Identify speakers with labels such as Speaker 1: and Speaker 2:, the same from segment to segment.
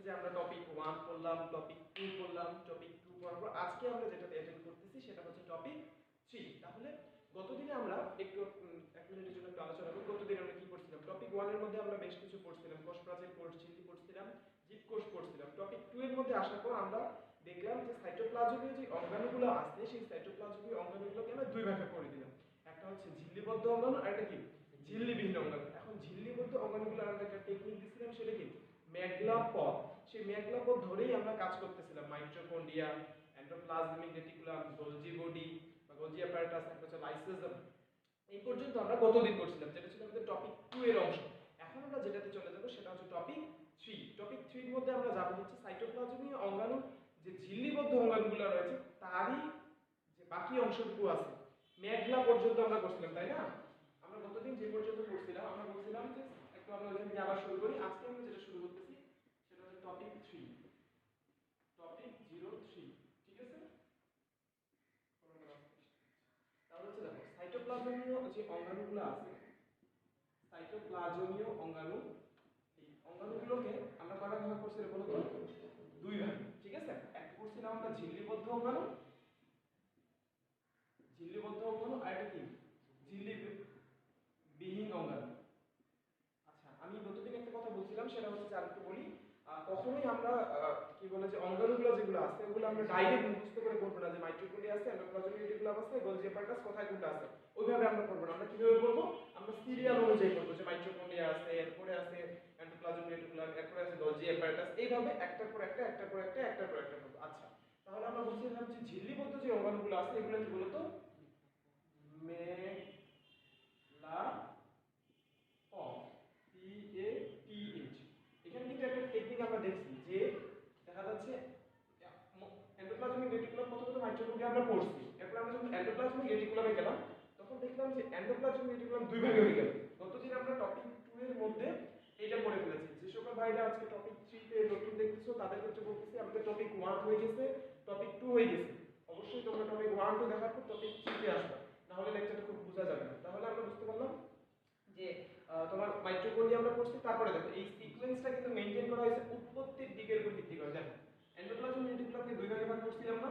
Speaker 1: যে আমরা টপিক 1 পড়লাম, টপিক 2 পড়লাম, টপিক 2 পড়ার পর আজকে আমরা যেটাতে অ্যাটেন্ড করতেছি সেটা হচ্ছে টপিক 3। তাহলে গতদিনে আমরা একটু 1 মিনিটের জন্য একটু আলোচনা করি। গতদিন আমরা কি করছিলাম? টপিক 1 এর মধ্যে আমরা বেশ কিছু পড়ছিলাম, কোষ প্রাচীর, কোষ ঝিল্লি পড়ছিলাম, জীবকোষ পড়ছিলাম। টপিক 2 এর মধ্যে আসার পর আমরা দেখলাম যে সাইটোপ্লাজমীয় যে অঙ্গাণুগুলো আছে সেই সাইটোপ্লাজমীয় অঙ্গাণুগুলোকে আমরা দুই ভাগে করে দিলাম। একটা হচ্ছে ঝিল্লিবদ্ধ অঙ্গাণু আর একটা কি ঝিল্লিবিহীন অঙ্গাণু। এখন ঝিল্লিবদ্ধ অঙ্গাণুগুলো আমরা একটা টেকনিক দিছিলাম, সেটা কি মেগলা পথ। সেই মেগলা পথ ধরেই আমরা কাজ করতেছিলাম, mitochondria, endoplasmic reticulum, Golgi body বা গোলজি অ্যাপারাটাস, একটা হচ্ছে লাইসোজোম। এই পর্যন্ত আমরা গতদিন করছিলাম, যেটা ছিল আমাদের টপিক 2 এর অংশ। এখন আমরা যেটাতে চলে যাব সেটা হচ্ছে টপিক 3। টপিক 3 এর মধ্যে আমরা যাব হচ্ছে সাইটোপ্লাজমীয় অঙ্গাণু যে ঝিল্লিবদ্ধ অঙ্গাণুগুলো রয়েছে তারই যে বাকি অংশটুকু আছে। মেঘলা পর্যন্ত আমরা করছিলাম, তাই না? আমরা গতদিন যে পর্যন্ত করছিলাম আমরা বলছিলাম যে একটু আমরা ওইখান থেকে আবার শুরু করি। আজকে আমরা যেটা শুরু করতেছি সেটা হচ্ছে টপিক 3, টপিক 03। ঠিক আছে? তাহলে হচ্ছে দেখো সাইটোপ্লাজমীয় যে অঙ্গাণুগুলো আছে, সাইটোপ্লাজমীয় অঙ্গাণু, এই অঙ্গাণুগুলোকে আমরা কয়টা ভাগ করছি বলো তো? দুই ভাগ। ঠিক আছে? একটা করছিলাম আমরা ঝিল্লিবদ্ধ অঙ্গাণু, ঝিল্লিবদ্ধ অঙ্গাণু আর একটা কি ঝিল্লিবিহীন অঙ্গাণু। আচ্ছা, আমি গতদিন একটা কথা বলছিলাম, সেটা হচ্ছে যে আরেকটু বলি। কখনোই আমরা কি বলে যে অঙ্গাণুগুলো যেগুলো আছে ওগুলো আমরা ডাইরেক্ট মুখস্থ করে করবো না, যে মাইটোকন্ড্রিয়া আছে, এন্ডোপ্লাজমিক রেটিকুলাম আছে, গোলজি অ্যাপারাটাস কোথায় কোনটা আছে, ওইভাবে আমরা করবো না। আমরা কিভাবে করবো? আমরা সিরিয়াল অনুযায়ী করবো, যে মাইটোকন্ড্রিয়া আছে, এরপরে আছে এন্ডোপ্লাজমিক রেটিকুলাম, এরপরে আছে গোলজি অ্যাপারাটাস, এইভাবে একটার পর একটা, একটার পর একটা, একটার পর একটা করবো। আচ্ছা, তাহলে আমরা বলছিলাম যে ঝিল্লিবদ্ধ যে অঙ্গাণুগুলো আছে এগুলো কি বলতো? মেলা PATH। এখানে কিন্তু একটা টেকনিক আমরা দেখছি যে দেখা যাচ্ছে এন্ডোপ্লাজমিক রেটিকুলাম প্রথমত মাইটোকন্ড্রিয়া আমরা পড়ছি, এরপর আমরা যখন এন্ডোপ্লাজমিক রেটিকুলামে গেলাম তখন দেখলাম যে এন্ডোপ্লাজমিক রেটিকুলাম দুই ভাগে হয়ে গেল। গতদিন আমরা টপিক 2 এর মধ্যে এটা পড়ে ফেলেছি। যে সকল ভাইরা আজকে টপিক 3 তে নতুন দেখতেছো তাদের ক্ষেত্রে বলতেছি আমাদের টপিক 1 হয়ে গেছে, টপিক 2 হয়ে গেছে। অবশ্যই তোমরা টপিক 1 2 দেখার পর টপিক 3 তে আসবে, না হলে লেকচারটা খুব বোঝা যাবে না। তাহলে আমরা বুঝতে পারলাম যে তোমার মাইটোকন্ড্রিয়া আমরা পড়ছি, তারপরে দেখো এই সিকোয়েন্সটা কিন্তু মেইনটেইন করা হয়েছে উৎপত্তির দিকের উপর ভিত্তি করে। দেখো এন্ডোপ্লাজমিক রেটিকুলামকে দুই ভাগে ভাগ করছিলাম না,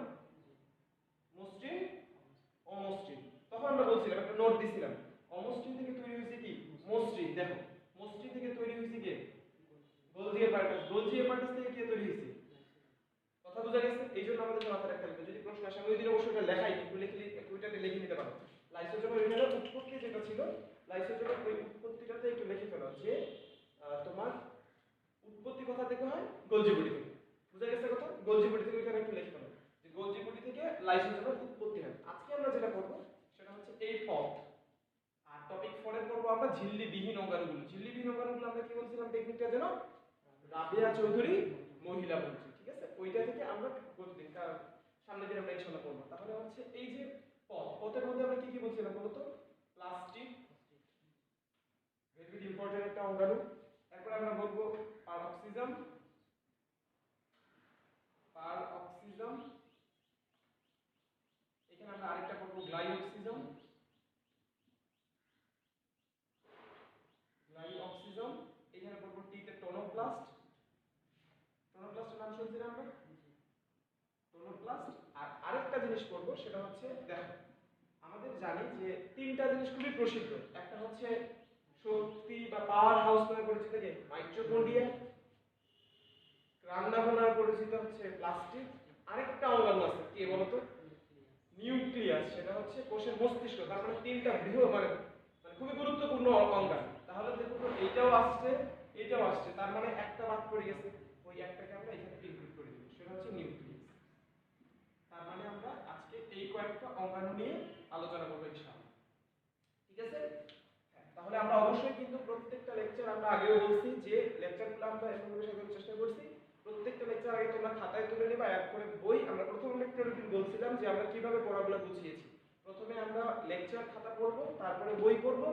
Speaker 1: মসৃণ, অমসৃণ। তখন আমরা বলছিলাম, একটা নোট দিছিলাম, অমসৃণ থেকে তৈরি হয়েছে কি মসৃণ। দেখো মসৃণ থেকে তৈরি হয়েছে কি গোলজি অ্যাপারাটাস, গোলজি অ্যাপারাটাস থেকে কি তৈরি হয়েছে? কথা বোঝা গেছে? এই জন্য আমাদের মাথায় রাখতে হবে, যদি প্রশ্ন আসে, আমি ওই দিন অবশ্যই এটা লেখাই একটু লিখে ওইটাতে লিখে নিতে পারো। লাইসোজোমের এখানে উৎপত্তি যেটা ছিল, লাইসোজোমের ওই উৎপত্তিটাতে একটু লিখে ফেলো যে তোমার উৎপত্তি কোথা থেকে হয়? গোলজি বডি থেকে। বুঝা গেছে কথা? গোলজি বডি থেকে ওইখানে একটু লিখে ফেলো যে গোলজি বডি থেকে লাইসোজোমের উৎপত্তি হয়। আজকে আমরা যেটা করব সেটা হচ্ছে এই পথ। আর টপিক 4 এ করব আমরা ঝিল্লিবিহীন অঙ্গাণুগুলো। ঝিল্লিবিহীন অঙ্গাণুগুলো আমরা কি বলছিলাম টেকনিকটা যেন? রাবেয়া চৌধুরী মহিলা মন্ত্রী। ঠিক আছে? ওইটা থেকে আমরা প্রতিদিন সামনে দিন আমরা ইনশাআল্লাহ পড়ব। তাহলে হচ্ছে এই যে পথ, পথের মধ্যে আমরা কি কি বলছিলাম বলো তো? প্লাস্টিক, ভেরি ভেরি ইম্পর্টেন্ট একটা অঙ্গাণু। এরপর আমরা বলবো পারঅক্সিজম, পারঅক্সিজম। এখানে আমরা আরেকটা করব গ্লাইঅক্সিজম, গ্লাইঅক্সিজম। এখানে করব টি তে টোনোপ্লাস্ট, টোনোপ্লাস্টের নাম শুনছেন আমরা? টোনোপ্লাস্ট। আর আরেকটা জিনিস করব সেটা হচ্ছে দেখো আমাদের জানি যে তিনটা জিনিস খুবই প্রসিদ্ধ। একটা হচ্ছে শক্তি বা পাওয়ার হাউস নামে পরিচিত যে মাইটোকন্ড্রিয়া, রান্নাঘর নামে পরিচিত হচ্ছে প্লাস্টিক, আরেকটা অঙ্গাণু আছে কি বলতো? নিউক্লিয়াস, সেটা হচ্ছে কোষের মস্তিষ্ক। তার মানে তিনটা বৃহৎ মানে মানে খুবই গুরুত্বপূর্ণ অঙ্গাণু। তাহলে দেখো তো এইটাও আসছে, এইটাও আসছে, তার মানে একটা বাদ পড়ে গেছে, ওই একটাকে আমরা এখানে ইনক্লুড করে দিই, সেটা হচ্ছে নিউক্লিয়াস। তার মানে আমরা আজকে এই কয়েকটা অঙ্গাণু নিয়ে আলোচনা করব ইনশাআল্লাহ। ঠিক আছে? তাহলে আমরা অবশ্যই কিন্তু প্রত্যেকটা লেকচার, আমরা আগেও বলছি যে লেকচারগুলো আমরা এমনভাবে সাজানোর চেষ্টা করছি, প্রত্যেকটা লেকচার আগে তোমরা খাতায় তুলে নিবা, এক করে বই। আমরা প্রথম লেকচারের দিন বলছিলাম যে আমরা কিভাবে পড়াগুলো বুঝিয়েছি। প্রথমে আমরা লেকচার খাতা পড়বো, তারপরে বই পড়বো,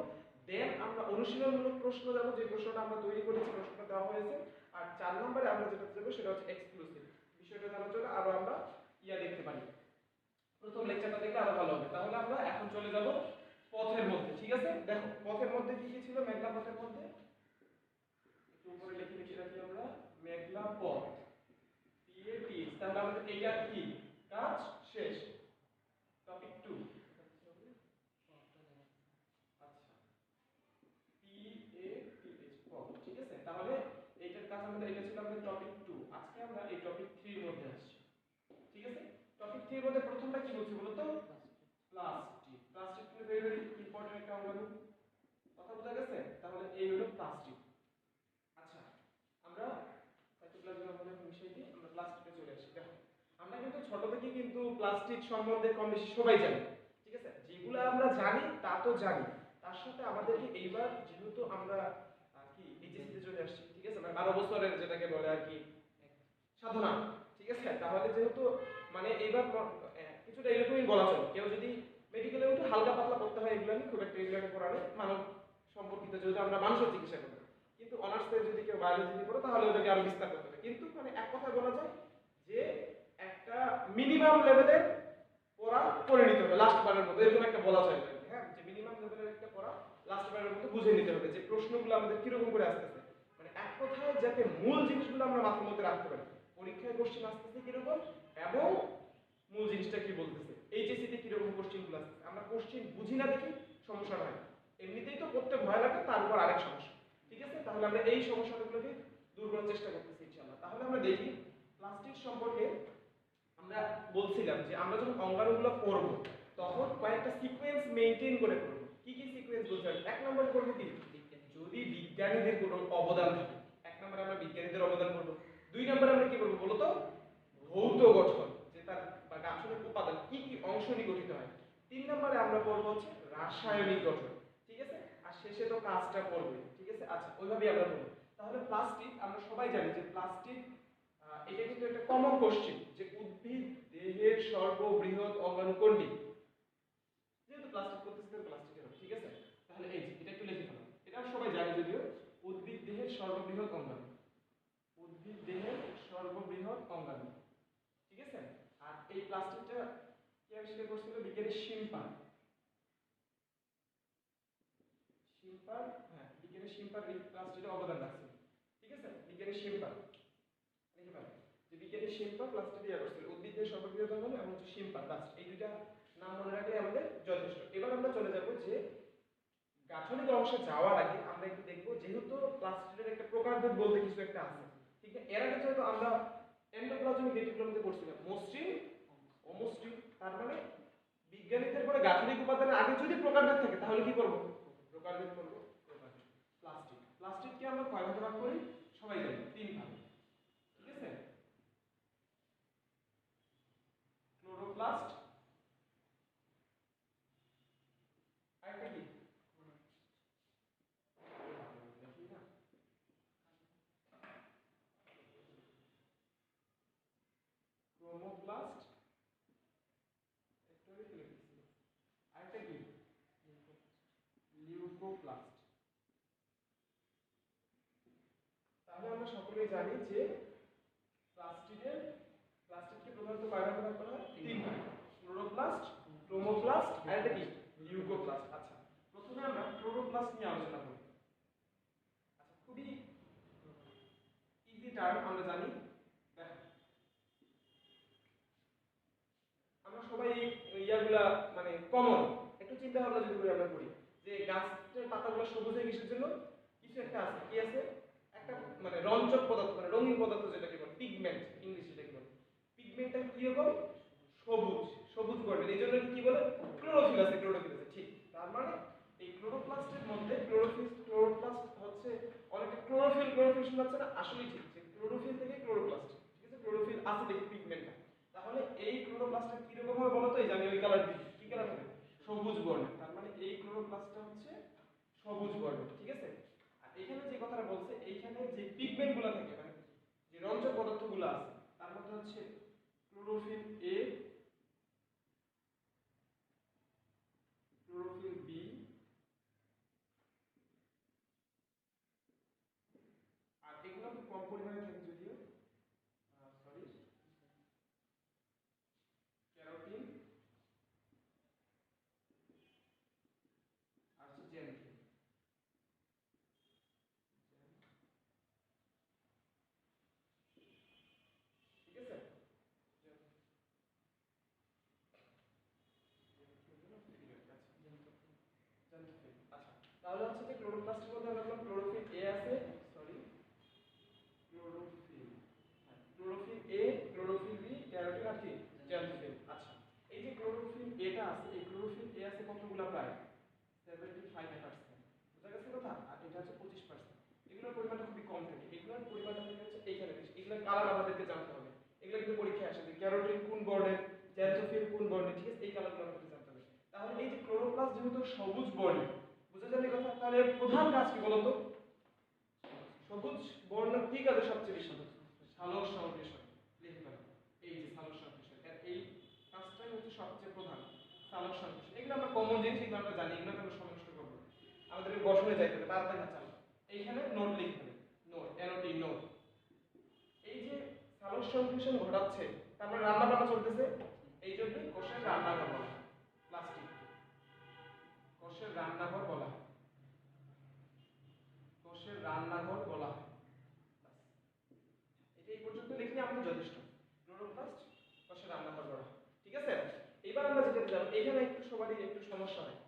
Speaker 1: দেন আমরা অনুশীলনমূলক প্রশ্ন যাব, যে প্রশ্নটা আমরা তৈরি করেছি, প্রশ্নটা দেওয়া হয়েছে। আর 4 নম্বরে আমরা যেটা দেবো সেটা হচ্ছে এক্সক্লুসিভ বিষয়টা জানার জন্য আরো আমরা দেখতে পারি। প্রথম লেকচারটা দেখলে আরো ভালো হবে। তাহলে আমরা এখন চলে যাব পথের মধ্যে। ঠিক আছে? দেখো পথের মধ্যে কি কি ছিল? মেঘলা পথের মধ্যে একটু উপরে লিখে রাখি আমরা, মেঘলা পথ, PATH, তাহলে আমাদের এইটা কি কাজ শেষ। টপিক 2 আচ্ছা PATH পথ, ঠিক আছে। তাহলে এইটার কাজ আমাদের এটা ছিল আমাদের টপিক 2। আজকে আমরা এই টপিক 3 এর মধ্যে আসছি, ঠিক আছে। টপিক 3 এর মধ্যে প্রথমটা কি বলছি বলো তো? প্লাস্টিক। প্লাস্টিক কিন্তু ভেরি ভেরি ইম্পর্টেন্ট একটা অঙ্গ, কথা বোঝা গেছে? তাহলে এই হলো প্লাস্টিক। আচ্ছা আমরা সাইটোপ্লাজমের আমাদের বিষয় দিয়ে আমরা প্লাস্টিকে চলে আসি। দেখো আমরা কিন্তু ছোট থেকে কিন্তু প্লাস্টিক সম্বন্ধে কম বেশি সবাই জানি, ঠিক আছে। যেগুলো আমরা জানি তা তো জানি, তার সাথে আমাদেরকে এইবার যেহেতু আমরা কি এইচএসসি তে চলে আসছি, ঠিক আছে, মানে 12 বছরের যেটাকে বলে আর কি সাধনা, ঠিক আছে। তাহলে যেহেতু মানে এইবার কিছুটা এরকমই বলা চলে, কেউ যদি মেডিকেলে উঠে হালকা পাতলা করতে হয় এগুলো নিয়ে, খুব একটা এগুলো নিয়ে পড়ালে মানব সম্পর্কিত, যেহেতু আমরা মানুষের চিকিৎসা করি। কিন্তু অনার্সে যদি কেউ বায়োলজি নিয়ে পড়ে তাহলে ওটাকে আরো বিস্তার করতে হবে। কিন্তু মানে এক কথায় বলা যায় যে একটা মিনিমাম লেভেলের পড়া করে নিতে হবে লাস্ট বারের মতো, এরকম একটা বলা যায় আর কি। হ্যাঁ, যে মিনিমাম লেভেলের একটা পড়া লাস্ট বারের মতো বুঝে নিতে হবে, যে প্রশ্নগুলো আমাদের কিরকম করে আসতেছে, মানে এক কথায় যাতে মূল জিনিসগুলো আমরা মাথার মধ্যে রাখতে পারি। পরীক্ষায় কোশ্চেন আসতেছে কিরকম এবং মূল জিনিসটা কি বলতেছে, এইচএসসি তে কিরকম কোশ্চেনগুলো আসতেছে। আমরা কোশ্চেন বুঝি না দেখি সমস্যা হয়, এমনিতেই তো পড়তে ভয় লাগে, তার উপর আরেক সমস্যা, ঠিক আছে। তাহলে আমরা এই সমস্যাগুলোকে দূর করার চেষ্টা করতেছি ইনশাআল্লাহ। তাহলে আমরা দেখি প্লাস্টিক সম্পর্কে আমরা বলছিলাম যে আমরা যখন অঙ্গাণুগুলো পড়ব তখন কয়েকটা সিকোয়েন্স মেইনটেইন করে পড়ব। কি কি সিকোয়েন্স বলছিলাম? এক নম্বরে পড়ব কি, যদি বিজ্ঞানীদের কোনো অবদান থাকে, এক নম্বরে আমরা বিজ্ঞানীদের অবদান পড়ব। দুই নম্বরে আমরা কি পড়ব বলো তো? ভৌত গঠন, যে তার বা গাঠনিক উপাদান কি কি অংশ নিয়ে গঠিত হয়। তিন নম্বরে আমরা পড়ব হচ্ছে রাসায়নিক গঠন, ঠিক আছে। আর শেষে তো কাজটা পড়বে, ঠিক আছে। আচ্ছা ওইভাবেই আমরা পড়ব। তাহলে প্লাস্টিক আমরা সবাই জানি যে প্লাস্টিক এটা কিন্তু একটা কমন কোশ্চেন, যে উদ্ভিদ দেহের সর্ববৃহৎ অঙ্গাণু কোনটি? যেহেতু প্লাস্টিক করতেছে প্লাস্টিকের হবে, ঠিক আছে। তাহলে এই এটা একটু লিখে ফেলো, এটা সবাই জানে যদিও। উদ্ভিদ দেহের সর্ববৃহৎ অঙ্গাণু, উদ্ভিদ দেহের সর্ববৃহৎ অঙ্গাণু, ঠিক আছে। আর এই প্লাস্টিকটা কি আবিষ্কার করছিল? বিজ্ঞানী শিম্পার। শিম্পার, হ্যাঁ বিজ্ঞানী শিম্পার এই প্লাস্টিকের অবদান রাখছিল, ঠিক আছে। বিজ্ঞানী শিম্পার লিখে ফেলো, যে বিজ্ঞানী শিম্পার প্লাস্টিক ইয়া করছিল, উদ্ভিদের সর্ববৃহৎ অঙ্গাণু এবং হচ্ছে শিম্পার, বাস এই দুইটা নাম মনে রাখলে আমাদের যথেষ্ট। এবার আমরা চলে যাব যে গাঠনিক অংশে যাওয়ার আগে আমরা একটু দেখব, যেহেতু প্লাস্টিকের একটা প্রকারভেদ বলতে কিছু একটা আছে, ঠিক আছে। এর আগে যেহেতু আমরা এন্ডোপ্লাজমিক রেটিকুলামতে পড়ছিলাম মসৃণ অমসৃণ, তার মানে বিজ্ঞানীদের পরে গাঠনিক উপাদানের আগে যদি প্রকারভেদ থাকে তাহলে কি করব? প্রকারভেদ করব। প্রকারভেদ প্লাস্টিক, প্লাস্টিককে আমরা কয় ভাগে ভাগ করি সবাই জানি? তিন ভাগে, ঠিক আছে। ক্লোরোপ্লাস্ট, আরেকটা কি দেখি না, ক্রোমোপ্লাস্ট, একটু আগে কি লিখেছি, আরেকটা কি লিউকোপ্লাস্ট। তাহলে আমরা সকলেই জানি যে প্লাস্টিকের প্লাস্টিককে প্রধানত কয় ভাগে ভাগ করা হয়? তিন ভাগে, ক্লোরোপ্লাস্ট, ক্রোমোপ্লাস্ট আর এটা কি লিউকোপ্লাস্ট। আচ্ছা প্রথমে আমরা ক্লোরোপ্লাস্ট নিয়ে আলোচনা করি। আচ্ছা খুবই ইজি টার্ম আমরা জানি। দেখো আমরা সবাই ইয়াগুলা মানে কমন একটু চিন্তা ভাবনা যদি করে আমরা করি, যে গাছের পাতাগুলো সবুজ হয়ে কিসের জন্য? কিছু একটা আছে, কি আছে? একটা মানে রঞ্জক পদার্থ, মানে রঙিন পদার্থ যেটাকে বলে পিগমেন্ট, ইংলিশে যেটাকে বলে পিগমেন্টটা কি রকম? সবুজ, সবুজ বর্ণের, এই জন্য কি বলে ক্লোরোফিল আছে, ক্লোরোফিল আছে, ঠিক। তার মানে এই ক্লোরোপ্লাস্টের মধ্যে ক্লোরোপ্লাস্ট হচ্ছে অনেকটা ক্লোরোফিল, ক্লোরোফিল শোনাচ্ছে না? আসলেই ঠিক, যে ক্লোরোফিল থেকে ক্লোরোপ্লাস্ট, ঠিক আছে। ক্লোরোফিল আছে দেখি পিগমেন্টটা। তাহলে এই ক্লোরোপ্লাস্টটা কি রকম হবে বলো তো? এই জানি ওই কালার দিই, কি কালার হবে? সবুজ বর্ণের। তার মানে এই ক্লোরোপ্লাস্টটা হচ্ছে সবুজ বর্ণের, ঠিক আছে। আর এখানে যে কথাটা বলছে, এইখানে যে পিগমেন্টগুলো থাকে মানে যে রঞ্জক পদার্থগুলো আছে তার মধ্যে হচ্ছে ক্লোরোফিল এ, ক্লোরোফিল বি, আর এগুলো খুব কম পরিমাণে থাকে যদিও, সরি ক্যারোটিন আর হচ্ছে জেনথিন। তাহলে হচ্ছে যে ক্লোরোপ্লাস্টের মধ্যে আমরা বললাম ক্লোরোফিল এ আছে, sorry chlorophyll, chlorophyll a, chlorophyll b, carotene আর কি জ্যান্থোফিল। আচ্ছা, এই যে ক্লোরোফিল এটা আছে, এই ক্লোরোফিল এ আছে কতগুলো? প্রায় 75%। বুঝা গেছে কথা? আর এটা হচ্ছে 25%। এগুলোর পরিমাণটা খুবই কম থাকে, এগুলোর পরিমাণটা থাকে হচ্ছে এইখানে বেশি। এগুলোর কালার আমাদেরকে জানতে হবে, এগুলো কিন্তু পরীক্ষায় আসে যে ক্যারোটিন কোন বর্ণের, জ্যান্থোফিল কোন বর্ণের, ঠিক আছে? এই কালারগুলো আমাদেরকে জানতে হবে। তাহলে এই যে ক্লোরোপ্লাস্ট যেহেতু সবুজ বর্ণের, বুঝা যাবে কথা? তাহলে এর প্রধান কাজ কি বলতো? সবুজ বর্ণ কি কাজে সবচেয়ে বেশি? সালোক সংশ্লেষণ। লিখতে পারো এই যে সালোক সংশ্লেষণ, এই কাজটাই হচ্ছে সবচেয়ে প্রধান, সালোক সংশ্লেষণ। এগুলো আমরা কমন জিনিস, এগুলো আমরা জানি, এগুলো আমরা সময় নষ্ট করব না। আমাদের বসনে যাইতে হবে, তাড়াতাড়ি চালো। এইখানে নোট লিখতে হবে, নোট, এনওটি, নোট। এই যে সালোক সংশ্লেষণ ঘটাচ্ছে, তারপরে রান্না বান্না চলতেছে, এই জন্যই কোষের রান্নাঘর বলা হয়। প্লাস্টিক কোষের রান্নাঘর বলা হয়, কোষের রান্নাঘর বলা হয়। এটা এই পর্যন্ত লিখলে আমাদের যথেষ্ট। ক্লোরোপ্লাস্ট কোষের রান্নাঘর বলা হয়, ঠিক আছে? এবার আমরা যেটা জানি, এখানে একটু সবারই একটু সমস্যা হয়।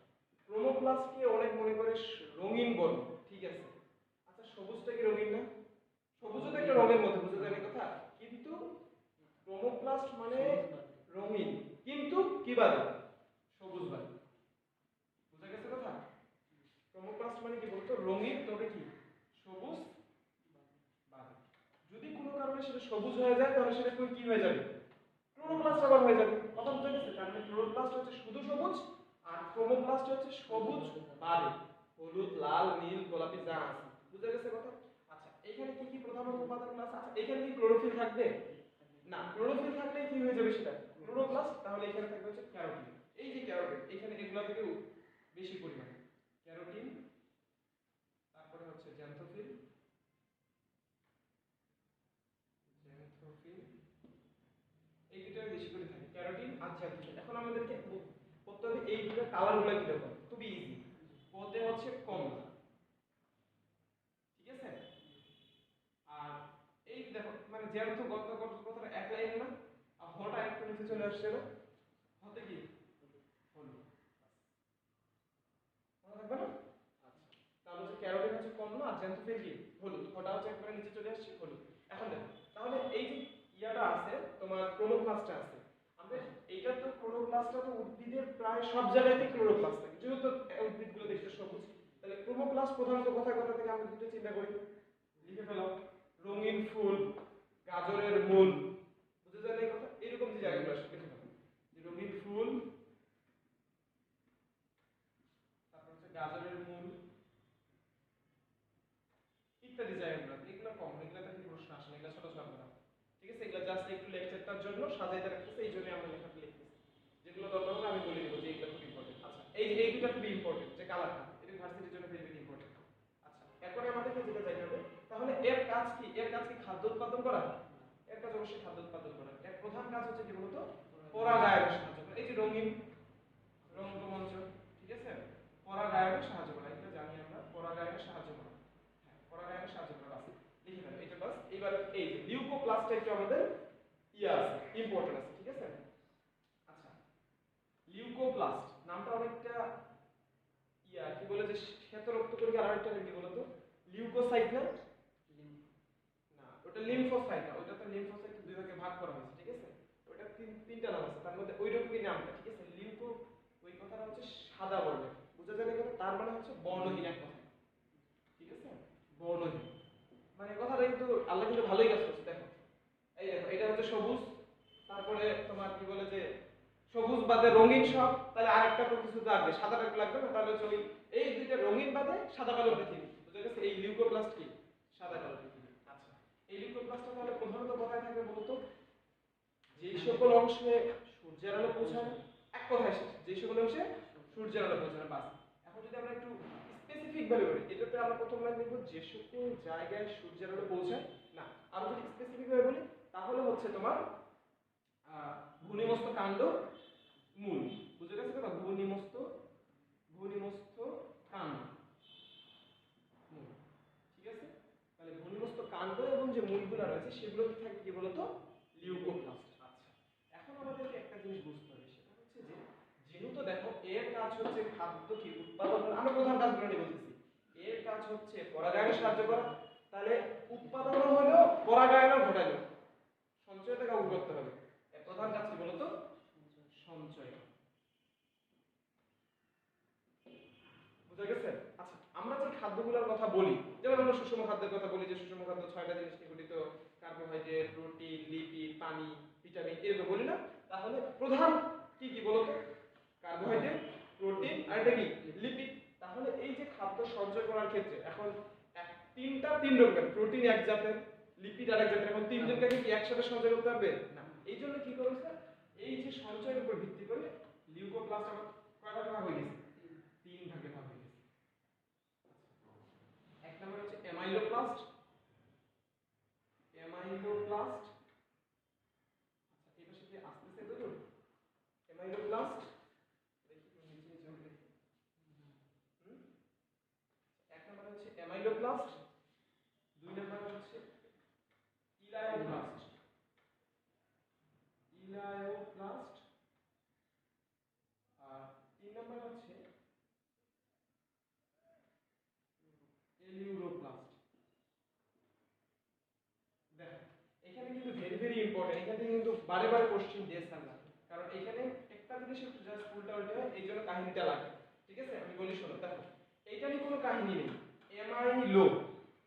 Speaker 1: ক্রোমোপ্লাস্টকে অনেক মনে করে রঙিন বর্ণ, ঠিক আছে? আচ্ছা, সবুজটা কি রঙিন না? সবুজও তো একটা রঙের মধ্যে, বুঝতে জানি কথা? কিন্তু ক্রোমোপ্লাস্ট মানে রঙিন, কিন্তু কি বাদে? সবুজ বাদে। বুঝা গেছে কথা? ক্রোমোপ্লাস্ট মানে কি বলতো? রঙিন, তবে কি সবুজ বাদে। যদি কোনো কারণে সেটা সবুজ হয়ে যায়, তাহলে সেটা কি হয়ে যাবে? ক্লোরোপ্লাস্ট আবার হয়ে যাবে। কথা বুঝা গেছে? তার মানে ক্লোরোপ্লাস্ট হচ্ছে শুধু সবুজ, আর ক্রোমোপ্লাস্ট হচ্ছে সবুজ বাদে হলুদ, লাল, নীল, গোলাপি যা আছে। বুঝা গেছে কথা? আচ্ছা, এখানে কি কি প্রধান উপাদানগুলো আছে? আচ্ছা, এখানে কি ক্লোরোফিল থাকবে? না, ক্লোরোফিল থাকলে কি হয়ে যাবে সেটা? ক্লোরোপ্লাস্ট। তাহলে এখানে থাকবে হচ্ছে ক্যারোটিন। এই যে ক্যারোটিন, এখানে এগুলা থেকেও বেশি পরিমাণে ক্যারোটিন, তারপরে হচ্ছে জ্যান্থোফিল, জ্যান্থোফিল, এই দুটো বেশি করে থাকে, ক্যারোটিন আর জ্যান্থোফিল। এখন আমাদেরকে করতে হবে এই দুটো কালারগুলো কি রকম। খুবই ইজি। ওতে হচ্ছে কমলা, ঠিক আছে? আর এই দেখো, মানে জ্যান্থো গত গত কথাটা এক লাইন না, আর হটা একটু নিচে চলে আসছে না, হতে কি হলুদ, মনে থাকবে না? আচ্ছা, তাহলে হচ্ছে ক্যারোটিন হচ্ছে কমলা, আর জ্যান্থোফিল কি হলুদ, হটা হচ্ছে একবারে নিচে চলে আসছে, হলুদ। এখন দেখো, তাহলে এই যে ইয়াটা আছে তোমার, ক্লোরোপ্লাস্টটা আছে, আমরা এইটা তো ক্লোরোপ্লাস্টটা তো উদ্ভিদের প্রায় সব জায়গাতেই ক্লোরোপ্লাস্ট থাকে, যেহেতু উদ্ভিদগুলো দেখতে সবুজ। তাহলে ক্লোরোপ্লাস্ট প্রধানত কোথায় কোথা থেকে আমরা দুটো চিন্তা করি, লিখে ফেলো। রঙিন ফুল, গাজরের মূল, বুঝতে যায় এই কথা? এরকম যে জায়গাগুলো আসে লিখে ফেলো, রঙিন ফুল, তারপর হচ্ছে গাজরের মূল, ইত্যাদি জায়গাগুলো। এগুলো কম, এগুলো থেকে প্রশ্ন আসে না, এগুলো ছোট ছোট না, ঠিক আছে? এগুলো জাস্ট একটু লেকচারটার জন্য সাজাইতে রাখতেছে, এই জন্য আমরা লেখাটা লিখতেছি। যেগুলো দরকার হবে আমি বলে দেবো যে এগুলো খুব ইম্পর্টেন্ট। আচ্ছা, এই যে এই দুটো খুবই ইম্পর্টেন্ট, যে কালারটা, এটা ভার্সিটির জন্য ভেরি ভেরি ইম্পর্টেন্ট। আচ্ছা, এরপরে আমাদেরকে যেটা জানতে হবে, তাহলে এর কাজ কি? এর কাজ কি খাদ্য উৎপাদন করা? এর কাজ অবশ্যই খাদ্য উৎপাদন করা। এর প্রধান কাজ হচ্ছে কি বলতো? পরাগায়নে সাহায্য করা। এই যে রঙিন, রঙ্গমঞ্চ, ঠিক আছে? পরাগায়নে সাহায্য করা, এটা জানি আমরা, পরাগায়নে সাহায্য করা। হ্যাঁ, পরাগায়নে সাহায্য করা, বাস লিখে ফেলো এটা বাস। এবার এই যে লিউকোপ্লাস্টটা একটু আমাদের ইয়া আছে, ইম্পর্টেন্ট আছে, ঠিক আছে? আচ্ছা, লিউকোপ্লাস্ট নামটা অনেকটা ইয়া কি বলে, যে শ্বেত রক্তকণিকার আরেকটা নাম কি বলতো? লিউকোসাইট না? না, ওটা লিম্ফোসাইট না, ওটা তো লিম্ফোসাইট দুই ভাগে ভাগ করা হয়েছে, ঠিক আছে? ওটা তিনটা নাম আছে, তার মধ্যে ওই রকমই নামটা, ঠিক আছে? লিউকো, ওই কথাটা হচ্ছে সাদা বর্ণের, বুঝা যায় কথা? তার মানে হচ্ছে বর্ণহীন এক কথা, ঠিক আছে? বর্ণহীন মানে কথাটা কিন্তু আল্লাহ কিন্তু ভালোই কাজ করছে। দেখো, এই দেখো, এটা হচ্ছে সবুজ, তারপরে তোমার কি বলে যে সবুজ বাদে রঙিন সব, তাহলে আরেকটা তো কিছু লাগবে, সাদাটা লাগবে না, তাহলে হচ্ছে ওই এই দুইটা রঙিন বাদে সাদা কালো পৃথিবী, বুঝা গেছে? এই লিউকোপ্লাস্ট কি সাদা কালো পৃথিবী। আচ্ছা, এই লিউকোপ্লাস্টটা তাহলে প্রধানত কোথায় থাকবে বলতো? যেই সকল অংশে সূর্যের আলো পৌঁছায় না, এক কথায় শেষ, যেই সকল অংশে সূর্যের আলো পৌঁছায় না, বাস। এখন যদি আমরা একটু স্পেসিফিক ভাবে বলি, এটাতে আমরা প্রথম লাইন লিখব যে সকল জায়গায় সূর্যের আলো পৌঁছায় না। আর যদি স্পেসিফিক ভাবে বলি, তাহলে হচ্ছে তোমার ভূনিমস্ত কাণ্ড, মূল, বুঝে গেছে কথা? ভূনিমস্ত, ভূনিমস্ত কাণ্ড, মূল, ঠিক আছে? তাহলে ভূনিমস্ত কাণ্ড এবং যে মূলগুলো রয়েছে সেগুলোতে থাকে কি বলতো? লিউকোপ্লাস্ট। আচ্ছা, এখন আমাদেরকে একটা জিনিস বুঝতে হবে, সেটা হচ্ছে যে যেহেতু দেখো এর কাজ হচ্ছে খাদ্য কি উৎপাদন, আমরা প্রধান কাজগুলো নিয়ে বলতেছি, হচ্ছে পরাগায়নে সাহায্য করা, তাহলে উৎপাদন হলো পরাগায়নও ঘটালো, সঞ্চয়টা কাউকে করতে হবে। এর প্রধান কাজ কি বলতো? সঞ্চয়। বুঝা গেছে? আচ্ছা, আমরা যে খাদ্যগুলোর কথা বলি, যেমন আমরা সুষম খাদ্যের কথা বলি, যে সুষম খাদ্য 6টা জিনিস নিয়ে গঠিত, কার্বোহাইড্রেট, প্রোটিন, লিপিড, পানি, ভিটামিন, এগুলো বলি না? তাহলে প্রধান কি কি বলতো? কার্বোহাইড্রেট, প্রোটিন আর এটা কি লিপিড। তাহলে এই যে খাদ্য সঞ্চয় করার ক্ষেত্রে এখন তিন রকমের, প্রোটিন এক জাতের, লিপিড আরেক জাতের, এখন তিনজনকে কি একসাথে সঞ্চয় করতে পারবে না। এই জন্য কি করেছে, এই যে সঞ্চয়ের উপর ভিত্তি করে লিউকোপ্লাস্ট আবার কয় ভাগে ভাগ হয়ে গেছে? 3 ভাগে ভাগ হয়ে গেছে। এক নম্বর হচ্ছে অ্যামাইলোপ্লাস্ট। অ্যামাইলোপ্লাস্ট, আচ্ছা এই পাশে কি আসতেছে তো? অ্যামাইলোপ্লাস্ট দেখি তো নিচে নিচে হবে। এক নম্বর হচ্ছে অ্যামাইলোপ্লাস্ট, 2 নম্বর হচ্ছে ইলায়োপ্লাস্ট। ইলায়োপ্লাস্ট, আর 3 নম্বর হচ্ছে এলিউরোপ্লাস্ট। দেখো এখানে কিন্তু ভেরি ভেরি ইম্পর্টেন্ট, এখানে কিন্তু বারে বারে কোশ্চেন দিয়েছে না, কারণ এখানে একটা জিনিস একটু জাস্ট উল্টা উল্টা হয়, এই জন্য কাহিনীটা লাগে। ঠিক আছে, আমি বলি শোনো। দেখো এইটা নিয়ে কোনো কাহিনী নেই। অ্যামাইলো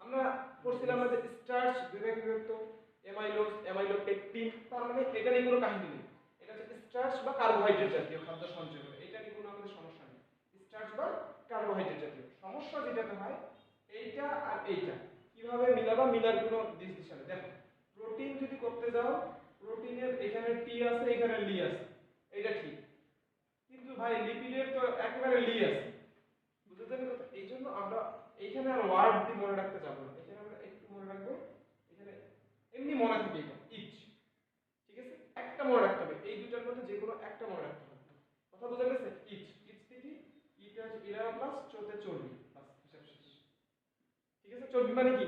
Speaker 1: আমরা পড়ছিলাম না যে স্টার্চ দুই ভাগে বিভক্ত, অ্যামাইলোজ, অ্যামাইলোপেকটিন, তার মানে এটা নিয়ে কোনো কাহিনী নেই। এটা হচ্ছে স্টার্চ বা কার্বোহাইড্রেট জাতীয় খাদ্য সঞ্চয় করে, এটা নিয়ে কোনো আমাদের সমস্যা নেই। স্টার্চ বা কার্বোহাইড্রেট জাতীয়। সমস্যা যেটাতে হয় এইটা আর এইটা কিভাবে মিলাবা, মিলার কোনো ডিসিশন। দেখো প্রোটিন যদি করতে যাও, প্রোটিনের এখানে টি আছে, এখানে লি আছে, এটা ঠিক, কিন্তু ভাই লিপিডের তো একেবারে লি আছে। বুঝতে পারছেন কথা? এই জন্য আমরা এইখানে আর ওয়ার্ড দিয়ে মনে রাখতে যাব না, এখানে আমরা একটু মনে রাখবো, এখানে এমনি মনে থাকে এটা ইচ। ঠিক আছে, একটা মনে রাখতে হবে, এই দুটার মধ্যে যে কোনো একটা মনে রাখতে হবে। কথা বোঝা গেছে? ইচ, ইচ থেকে ইটা ইরা প্লাস চলতে চর্বি, বাস হিসাব শেষ। ঠিক আছে, চর্বি মানে কি?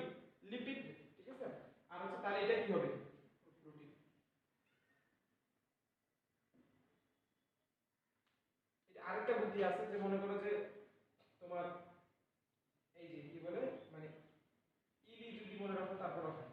Speaker 1: লিপিড। ঠিক আছে, আর হচ্ছে তাহলে এটা কি হবে? প্রোটিন। এটা আরেকটা বুদ্ধি আছে, যে মনে করো যে তোমার এই যে কি বলে, মানে ইলি যদি মনে রাখো তারপর হয়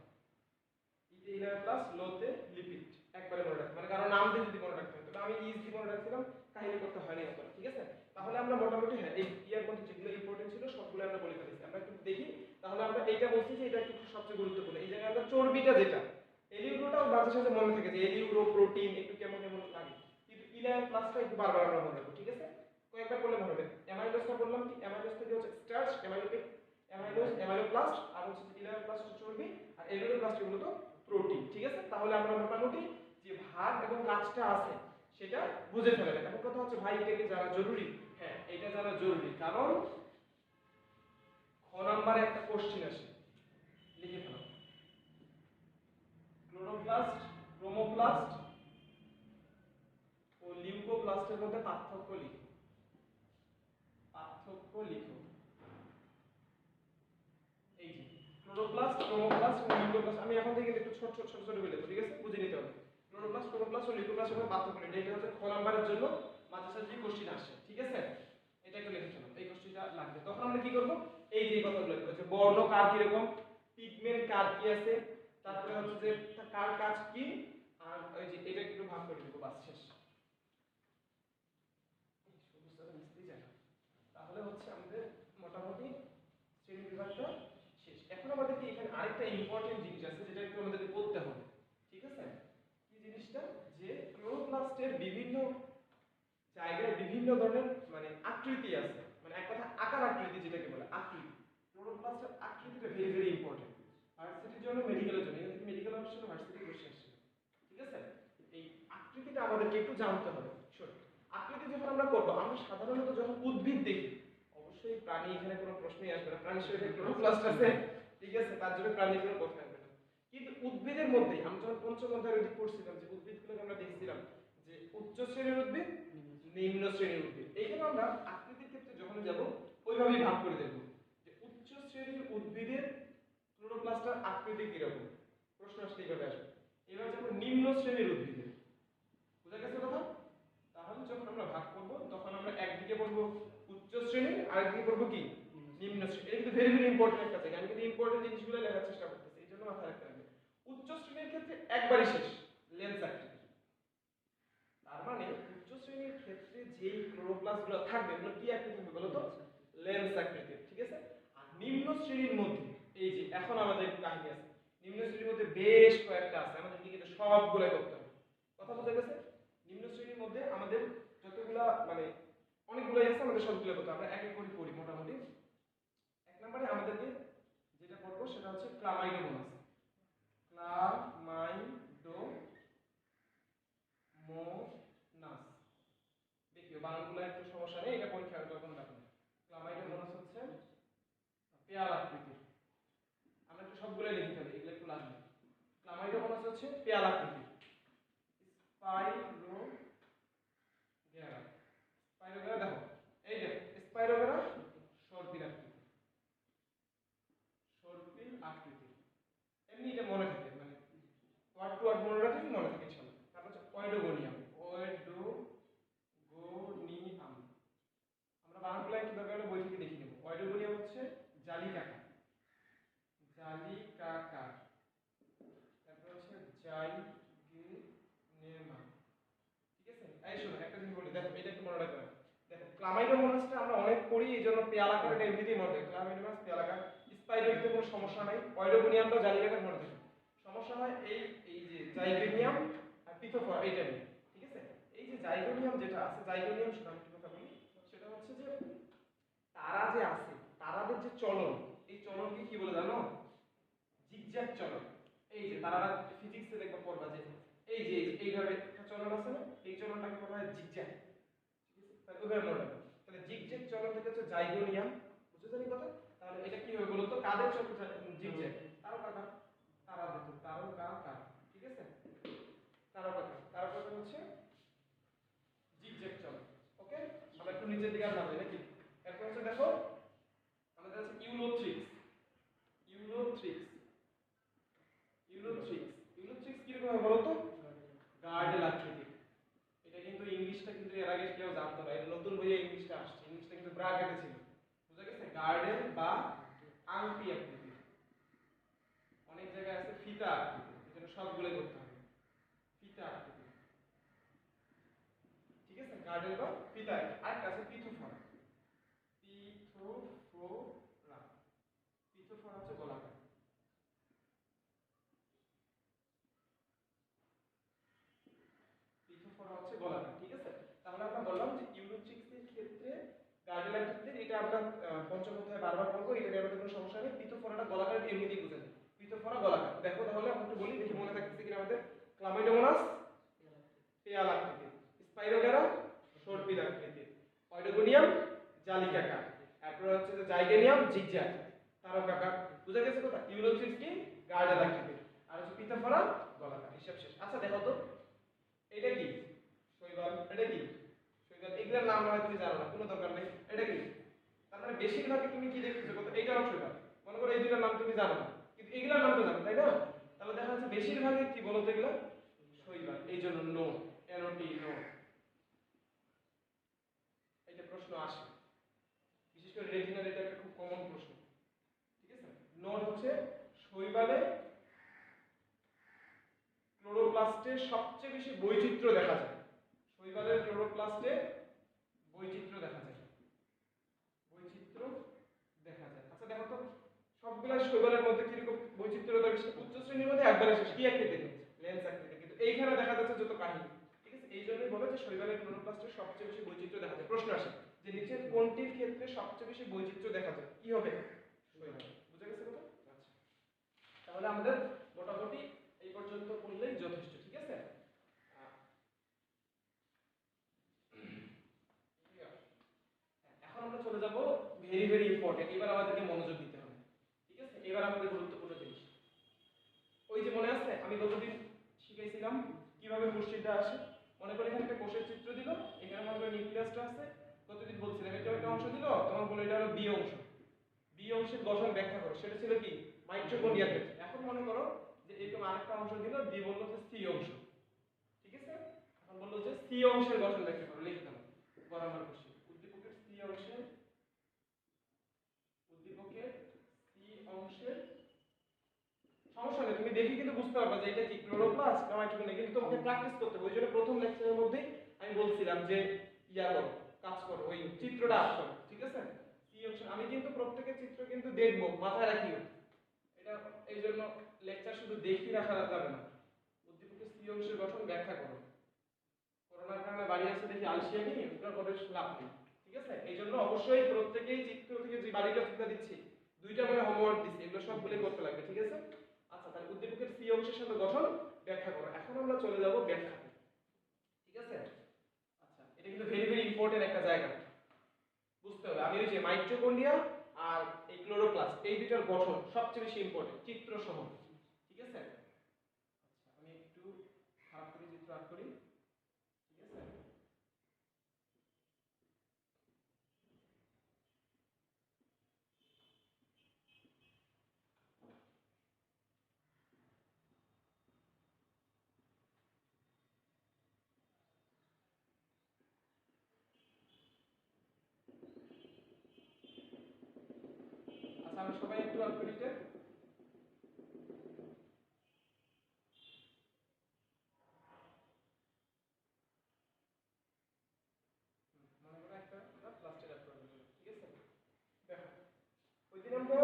Speaker 1: ইতে ইলা প্লাস লোতে লিপিড, একবারে মনে রাখতে মানে কারণ নাম দিয়ে যদি মনে রাখতে হয়, তবে আমি ইজ দিয়ে মনে রাখছিলাম, কাহিনী করতে হয়নি এখন। ঠিক আছে, তাহলে আমরা মোটামুটি হ্যাঁ এই ইয়ার মধ্যে যেগুলো ইম্পর্টেন্ট ছিল সবগুলো আমরা বলে ফেলেছি। আমরা একটু দেখি, তাহলে আমরা এইটা বলছি যে এটা একটু সবচেয়ে গুরুত্বপূর্ণ। এই জায়গায় আমরা চর্বিটা যেটা এলিউরোটাও মাঝে সাথে মনে থাকে যে এলিউরো প্রোটিন একটু কেমন কেমন লাগে, কিন্তু ইলায়ন প্লাসটা একটু বারবার আমরা মনে রাখবো। ঠিক আছে, কয়েকবার বললে মনে হবে। অ্যামাইলোজটা বললাম কি, অ্যামাইলোজ থেকে হচ্ছে স্টার্চ, অ্যামাইলোপিক, অ্যামাইলোজ, অ্যামাইলোপ্লাস্ট, আর হচ্ছে ইলায়ন প্লাস চর্বি, আর এলিউরোপ্লাস্ট এগুলো তো প্রোটিন। ঠিক আছে, তাহলে আমরা মোটামুটি যে ভাগ এবং কাজটা আছে সেটা বুঝে ফেলেন। এখন কথা হচ্ছে ভাই এটা কি জানা জরুরি? হ্যাঁ এটা জানা জরুরি, কারণ খ নাম্বারে একটা কোশ্চেন আসে, লিখে ফেলো। ক্লোরোপ্লাস্ট, ক্রোমোপ্লাস্ট ও লিউকোপ্লাস্টের মধ্যে পার্থক্য লিখো। পার্থক্য লিখো। এই যে ক্লোরোপ্লাস্ট, ক্রোমোপ্লাস্ট এবং লিউকোপ্লাস্ট, আমি এখন থেকে একটু ছোট ছোট ছোট ছোট করে লিখব। ঠিক আছে, বুঝে নিতে হবে। ক্লোরোপ্লাস্ট, ক্রোমোপ্লাস্ট ও লিউকোপ্লাস্টের মধ্যে পার্থক্য লিখো। এটা হচ্ছে খ নাম্বারের জন্য মাঝে সাঝে কোশ্চেন আসে। ঠিক আছে, এটা একটু লিখে ফেলো, এই কোশ্চেনটা লাগবে। তখন আমরা কি করব, এই যে কথাগুলো লিখব, যে বর্ণ কার কি রকম, পিগমেন্ট কার কি আছে, তারপরে হচ্ছে যে কার কাজ কি, আর ওই যে এটা একটু ভাগ করে দেব, বাস শেষ। সবুজ সাদা মিশতেই যায় না। তাহলে হচ্ছে আমাদের মোটামুটি শ্রেণী বিভাগটা শেষ। এখন আমাদের কি এখানে আরেকটা ইম্পর্টেন্ট জিনিস আছে যেটা একটু আমাদেরকে পড়তে হবে। ঠিক আছে, কি জিনিসটা, যে ক্লোরোপ্লাস্টের বিভিন্ন জায়গায় বিভিন্ন ধরনের মানে আকৃতি আছে, মানে এক কথা আকার আকৃতি যেটাকে বলে আকৃতি। ক্লোরোপ্লাস্টের আকৃতিটা ভেরি ভেরি ইম্পর্টেন্ট ভার্সিটির জন্য, মেডিকেলের জন্য। এখান থেকে মেডিকেল অপশন ভার্সিটি কোশ্চেন আসে। ঠিক আছে, এই আকৃতিটা আমাদেরকে একটু জানতে হবে। শোনো, আকৃতি যখন আমরা করব, আমরা সাধারণত যখন উদ্ভিদ দেখি, অবশ্যই প্রাণী এখানে কোনো প্রশ্নই আসবে না, প্রাণীর শরীরে ক্লোরোপ্লাস্ট আছে। ঠিক আছে, তার জন্য প্রাণীর কোনো কথা আসবে না। কিন্তু উদ্ভিদের মধ্যে আমরা যখন পঞ্চম অধ্যায়ের দিক পড়ছিলাম, যে উদ্ভিদগুলোকে আমরা দেখছিলাম যে উচ্চ শ্রেণীর উদ্ভিদ, নিম্ন শ্রেণীর উদ্ভিদ। এইখানে আমরা আকৃতির ক্ষেত্রে যখন যাব ওইভাবেই ভাগ করে দেখব যে উচ্চ শ্রেণীর উদ্ভিদের ক্লোরোপ্লাস্টের আকৃতি কিরকম, প্রশ্ন আসলে এইভাবে আসবে। এবার যাব নিম্ন শ্রেণীর উদ্ভিদের। বুঝা গেছে কথা? তাহলে যখন আমরা ভাগ করব তখন আমরা একদিকে পড়বো উচ্চ শ্রেণীর, আরেকদিকে পড়বো কি নিম্ন শ্রেণী, এটা কিন্তু ভেরি ভেরি ইম্পর্টেন্ট একটা জায়গা। আমি কিন্তু ইম্পর্টেন্ট জিনিসগুলো লেখার চেষ্টা করতেছি, এই জন্য মাথায় রাখতে হবে। উচ্চ শ্রেণীর ক্ষেত্রে একবারই শেষ, লেন্স আকৃতি। তার মানে উচ্চ শ্রেণীর ক্ষেত্রে যেই ক্লোরোপ্লাস্টগুলো থাকবে এগুলো কি আকৃতি হবে বলো তো? লেন্স আকৃতির, ঠিক আছে? আর নিম্ন শ্রেণীর মধ্যে এই যে এখন আমাদের কাহিনী আছে, নিম্ন শ্রেণীর মধ্যে বেশ কয়েকটা আছে, আমাদের কিন্তু সবগুলো করতে হবে। কথা বোঝা গেছে? নিম্ন শ্রেণীর মধ্যে আমাদের যতগুলা মানে অনেকগুলোই আছে, আমাদের সবগুলো করতে হবে। আমরা এক এক করে পড়ি মোটামুটি। এক নম্বরে আমাদেরকে যেটা পড়বো সেটা হচ্ছে ক্লামাইডোমোনাস। ক্লামাইডোমোনাস, দেখিও বানানগুলো একটু সমস্যা নেই, এটা পরীক্ষার যখন দেখো। ক্লামাইডোমোনাস হচ্ছে পেয়ার আকৃতির। আমরা একটু সবগুলাই লিখে ফেলি, এগুলো একটু লাগবে। ক্লামাইডোমোনাস হচ্ছে পেয়ার আকৃতির। স্পাইরোগেরা, স্পাইরোগেরা দেখো, এই দেখো স্পাইরোগেরা সর্পিল আকৃতি, সর্পিল আকৃতি। এমনি এটা মনে থাকে, মানে ওয়ার্ড টু ওয়ার্ড মনে রাখলে মনে থাকে ইনশাআল্লাহ। তারপর হচ্ছে অয়েডোগোনিয়াম, অয়েডোগোনিয়াম। আমরা বানানগুলো একটু দরকার হলে বই থেকে দেখে নেব। অয়েডোগোনিয়াম হচ্ছে জালিকাকা, জালিকাকা। তারপর হচ্ছে জাইগেনেমা, ঠিক আছে? এই শোনো একটা জিনিস বলি, দেখো এটা একটু মনে রাখবে। দেখো ক্লামাইডোমোনাসটা আমরা অনেক পড়ি, এইজন্য পেয়ালাকার এটা এমনিতেই মনে থাকে। ক্লামাইডোমোনাস পেয়ালাকার, স্পাইরোইডতে কোনো সমস্যা নাই, অয়েডোগোনিয়ামটা জালিকাকার মনে থাকে। সমস্যা হয় এই এই যে জাইগোনিয়াম আর পিথোফোরা, এইটা নিয়ে, ঠিক আছে? এই যে জাইগোনিয়াম যেটা আছে, জাইগোনিয়াম শুনে আমি একটু কথা বলি। সেটা হচ্ছে যে তারা যে আছে, তারাদের যে চলন, এই চলনকে কি বলে জানো? জিগজ্যাগ চলন। এই যে তারা ফিজিক্সে দেখবা পড়বা যে এই যে এইভাবে একটা চলন আছে না, এই চলনটাকে বলা হয় জিগজ্যাগ, ঠিক আছে? তাহলে ওইভাবে মনে রাখো। তাহলে জিগজ্যাগ চলন থেকে হচ্ছে জাইগোনিয়াম, বুঝছো জানি কথা? তাহলে এটা কি হবে বলো তো? কাদের চলন জিগজ্যাগ? তারকাকার, তারাদের, তারকাকার, ঠিক আছে? তারকাকার, তারকাকার হচ্ছে জিগজ্যাগ চলন। ওকে, আমরা একটু নিচের দিকে আসবো নাকি? এরপর হচ্ছে দেখো আমাদের আছে ইউলোথ্রিক্স। ইউলোথ্রিক্স, ইউলোথ্রিক্স, ইউলোথ্রিক্স কি রকম হবে বলো তো? গার্ডেল আকৃতি। এটা কিন্তু ইংলিশটা কিন্তু এর আগে কেউ জানতো না, এটা নতুন বইয়ে ইংলিশটা আসছে। ইংলিশটা কিন্তু ব্র্যাকেটে ছিল, বুঝা গেছে? গার্ডেল বা আংটি আকৃতি। অনেক জায়গায় আছে ফিতা আকৃতি, এজন্য সবগুলোই করতে হবে। ফিতা আকৃতি, ঠিক আছে? গার্ডেল বা ফিতা আকৃতি। আরেকটা আছে পিথোফোরা। পিথোফোরা, পিথোফোরা হচ্ছে গোলাকার। পিথোফোরা হচ্ছে গোলাকার, ঠিক আছে? তাহলে আমরা বললাম যে ইউলোথ্রিক্সের ক্ষেত্রে গার্ডেল আকৃতির, এটা আমরা পঞ্চম অধ্যায়ে বারবার পড়বো, এটা নিয়ে আমাদের কোনো সমস্যা নেই। পিথোফোরাটা গোলাকার এমনিতেই বুঝা যায়, পিথোফোরা গোলাকার। দেখো তাহলে আমি একটু বলি, দেখি মনে থাকতেছে কিনা আমাদের। ক্লামাইডোমোনাস পেয়াল আকৃতির, স্পাইরোগেরা সর্পিল আকৃতির, অয়েডোগোনিয়াম জালিকাকার, তারপর হচ্ছে যে জাইগেনিয়াম জিগজ্যাগ, তারকাকার। বুঝা গেছে কথা? ইউলোথ্রিক্স কি? গার্ডেল আকৃতির, আর হচ্ছে পিথোফোরা গোলাকার। হিসাব শেষ। আচ্ছা দেখো তো এটা কি? শৈবাল। এটা কি? শৈবাল। এগুলোর নাম না হয় তুমি জানো না, কোনো দরকার নেই। এটা কি? তার মানে বেশিরভাগই তুমি কি দেখতেছো কত? এইটাও শৈবাল। মনে করো এই দুটার নাম তুমি জানো না, কিন্তু এগুলোর নাম তো জানো, তাই না? তাহলে দেখা যাচ্ছে বেশিরভাগই কি বলো তো এগুলো? শৈবাল। এই জন্য নো, এনওটি, নো। এটা প্রশ্ন আসে, বিশেষ করে রেটিনাল, এটা একটা খুব কমন প্রশ্ন, ঠিক আছে? নোট হচ্ছে শৈবালে ক্লোরোপ্লাস্টে সবচেয়ে বেশি বৈচিত্র্য দেখা যায়। শৈবালের ক্লোরোপ্লাস্টে বৈচিত্র্য দেখা যায়, বৈচিত্র্য দেখা যায়। আচ্ছা দেখো তো সবগুলা শৈবালের মধ্যে কিরকম বৈচিত্র্যতা বেশি? উচ্চ শ্রেণীর মধ্যে একবারে শেষ কি আকৃতির? লেন্স আকৃতির। কিন্তু এইখানে দেখা যাচ্ছে যত কাহিনী, ঠিক আছে? এই জন্যই বলে যে শৈবালের ক্লোরোপ্লাস্টে সবচেয়ে বেশি বৈচিত্র্য দেখা যায়। প্রশ্ন আসে যে নিচের কোনটির ক্ষেত্রে সবচেয়ে বেশি বৈচিত্র্য দেখা যায়? কি হবে? শৈবাল। বুঝা গেছে কথা? আচ্ছা, তাহলে আমাদের মোটামুটি এই পর্যন্ত পড়লেই যথেষ্ট, ঠিক আছে? এখন আমরা চলে যাব ভেরি ভেরি ইম্পর্টেন্ট, এবার আমাদেরকে মনোযোগ দিতে হবে, ঠিক আছে? এবার আমাদের গুরুত্বপূর্ণ জিনিস, ওই যে মনে আছে আমি গতদিন শিখাইছিলাম কিভাবে কোষচিত্রটা আসে? মনে করে এখানে একটা কোষের চিত্র দিল, এখানে মনে করে নিউক্লিয়াসটা আছে। গতদিন বলছিলাম এটা একটা অংশ দিল, তোমার বলে এটা হলো বি অংশ। বি অংশের গঠন ব্যাখ্যা করো, সেটা ছিল কি? মাইটোকন্ড্রিয়া ক্ষেত্রে। এখন মনে করো যে এরকম আরেকটা অংশ দিল, দি বললো যে সি অংশ, ঠিক আছে? এখন বললো যে সি অংশের গঠন ব্যাখ্যা করো, লিখে দাও বরাবর কোষে উদ্দীপকের সি অংশের, বুঝতে পারবা যে এটা কি ক্লোরোপ্লাস্ট না মাইটোকন্ড্রিয়া, কিন্তু তোমাকে প্র্যাকটিস করতে হবে। ওই জন্য প্রথম লেকচারের মধ্যেই আমি বলছিলাম যে ইয়া করো, কাজ করো, ওই চিত্রটা আঁকো, ঠিক আছে? সি অংশ আমি কিন্তু প্রত্যেকের চিত্র কিন্তু দেখবো, মাথায় রাখিও এটা। এই জন্য লেকচার শুধু দেখি রাখা যাবে না। উদ্দীপকের সি অংশের গঠন ব্যাখ্যা করো। করোনার কারণে বাড়ি আসতে দেখি আলসিয়ামি, ওগুলো করে লাভ নেই, ঠিক আছে? এই জন্য অবশ্যই প্রত্যেকেই চিত্র থেকে যে বাড়িটা চিন্তা দিচ্ছি, দুইটা করে হোমওয়ার্ক দিচ্ছি, এগুলো সবগুলো করতে লাগবে, ঠিক আছে? আচ্ছা, তাহলে উদ্দীপকের সি অংশের সাথে গঠন ব্যাখ্যা করো। এখন আমরা চলে যাব ব্যাখ্যাতে, ঠিক আছে? আচ্ছা, এটা কিন্তু ভেরি ভেরি ইম্পর্টেন্ট একটা জায়গা, বুঝতে হবে। আমি ওই যে মাইটোকন্ড্রিয়া আর এই ক্লোরোপ্লাস্ট, এই দুইটার গঠন সবচেয়ে বেশি ইম্পর্টেন্ট, চিত্র সহ, ঠিক আছে? আচ্ছা, আমি একটু খারাপ করে চিত্র আঁক করি, ঠিক আছে? আচ্ছা, আমরা সবাই একটু আঁক করি এটা। মনে করো একটা আমরা প্লাস্টিক আঁক করব, ঠিক আছে? দেখো, ওই দিন আমরা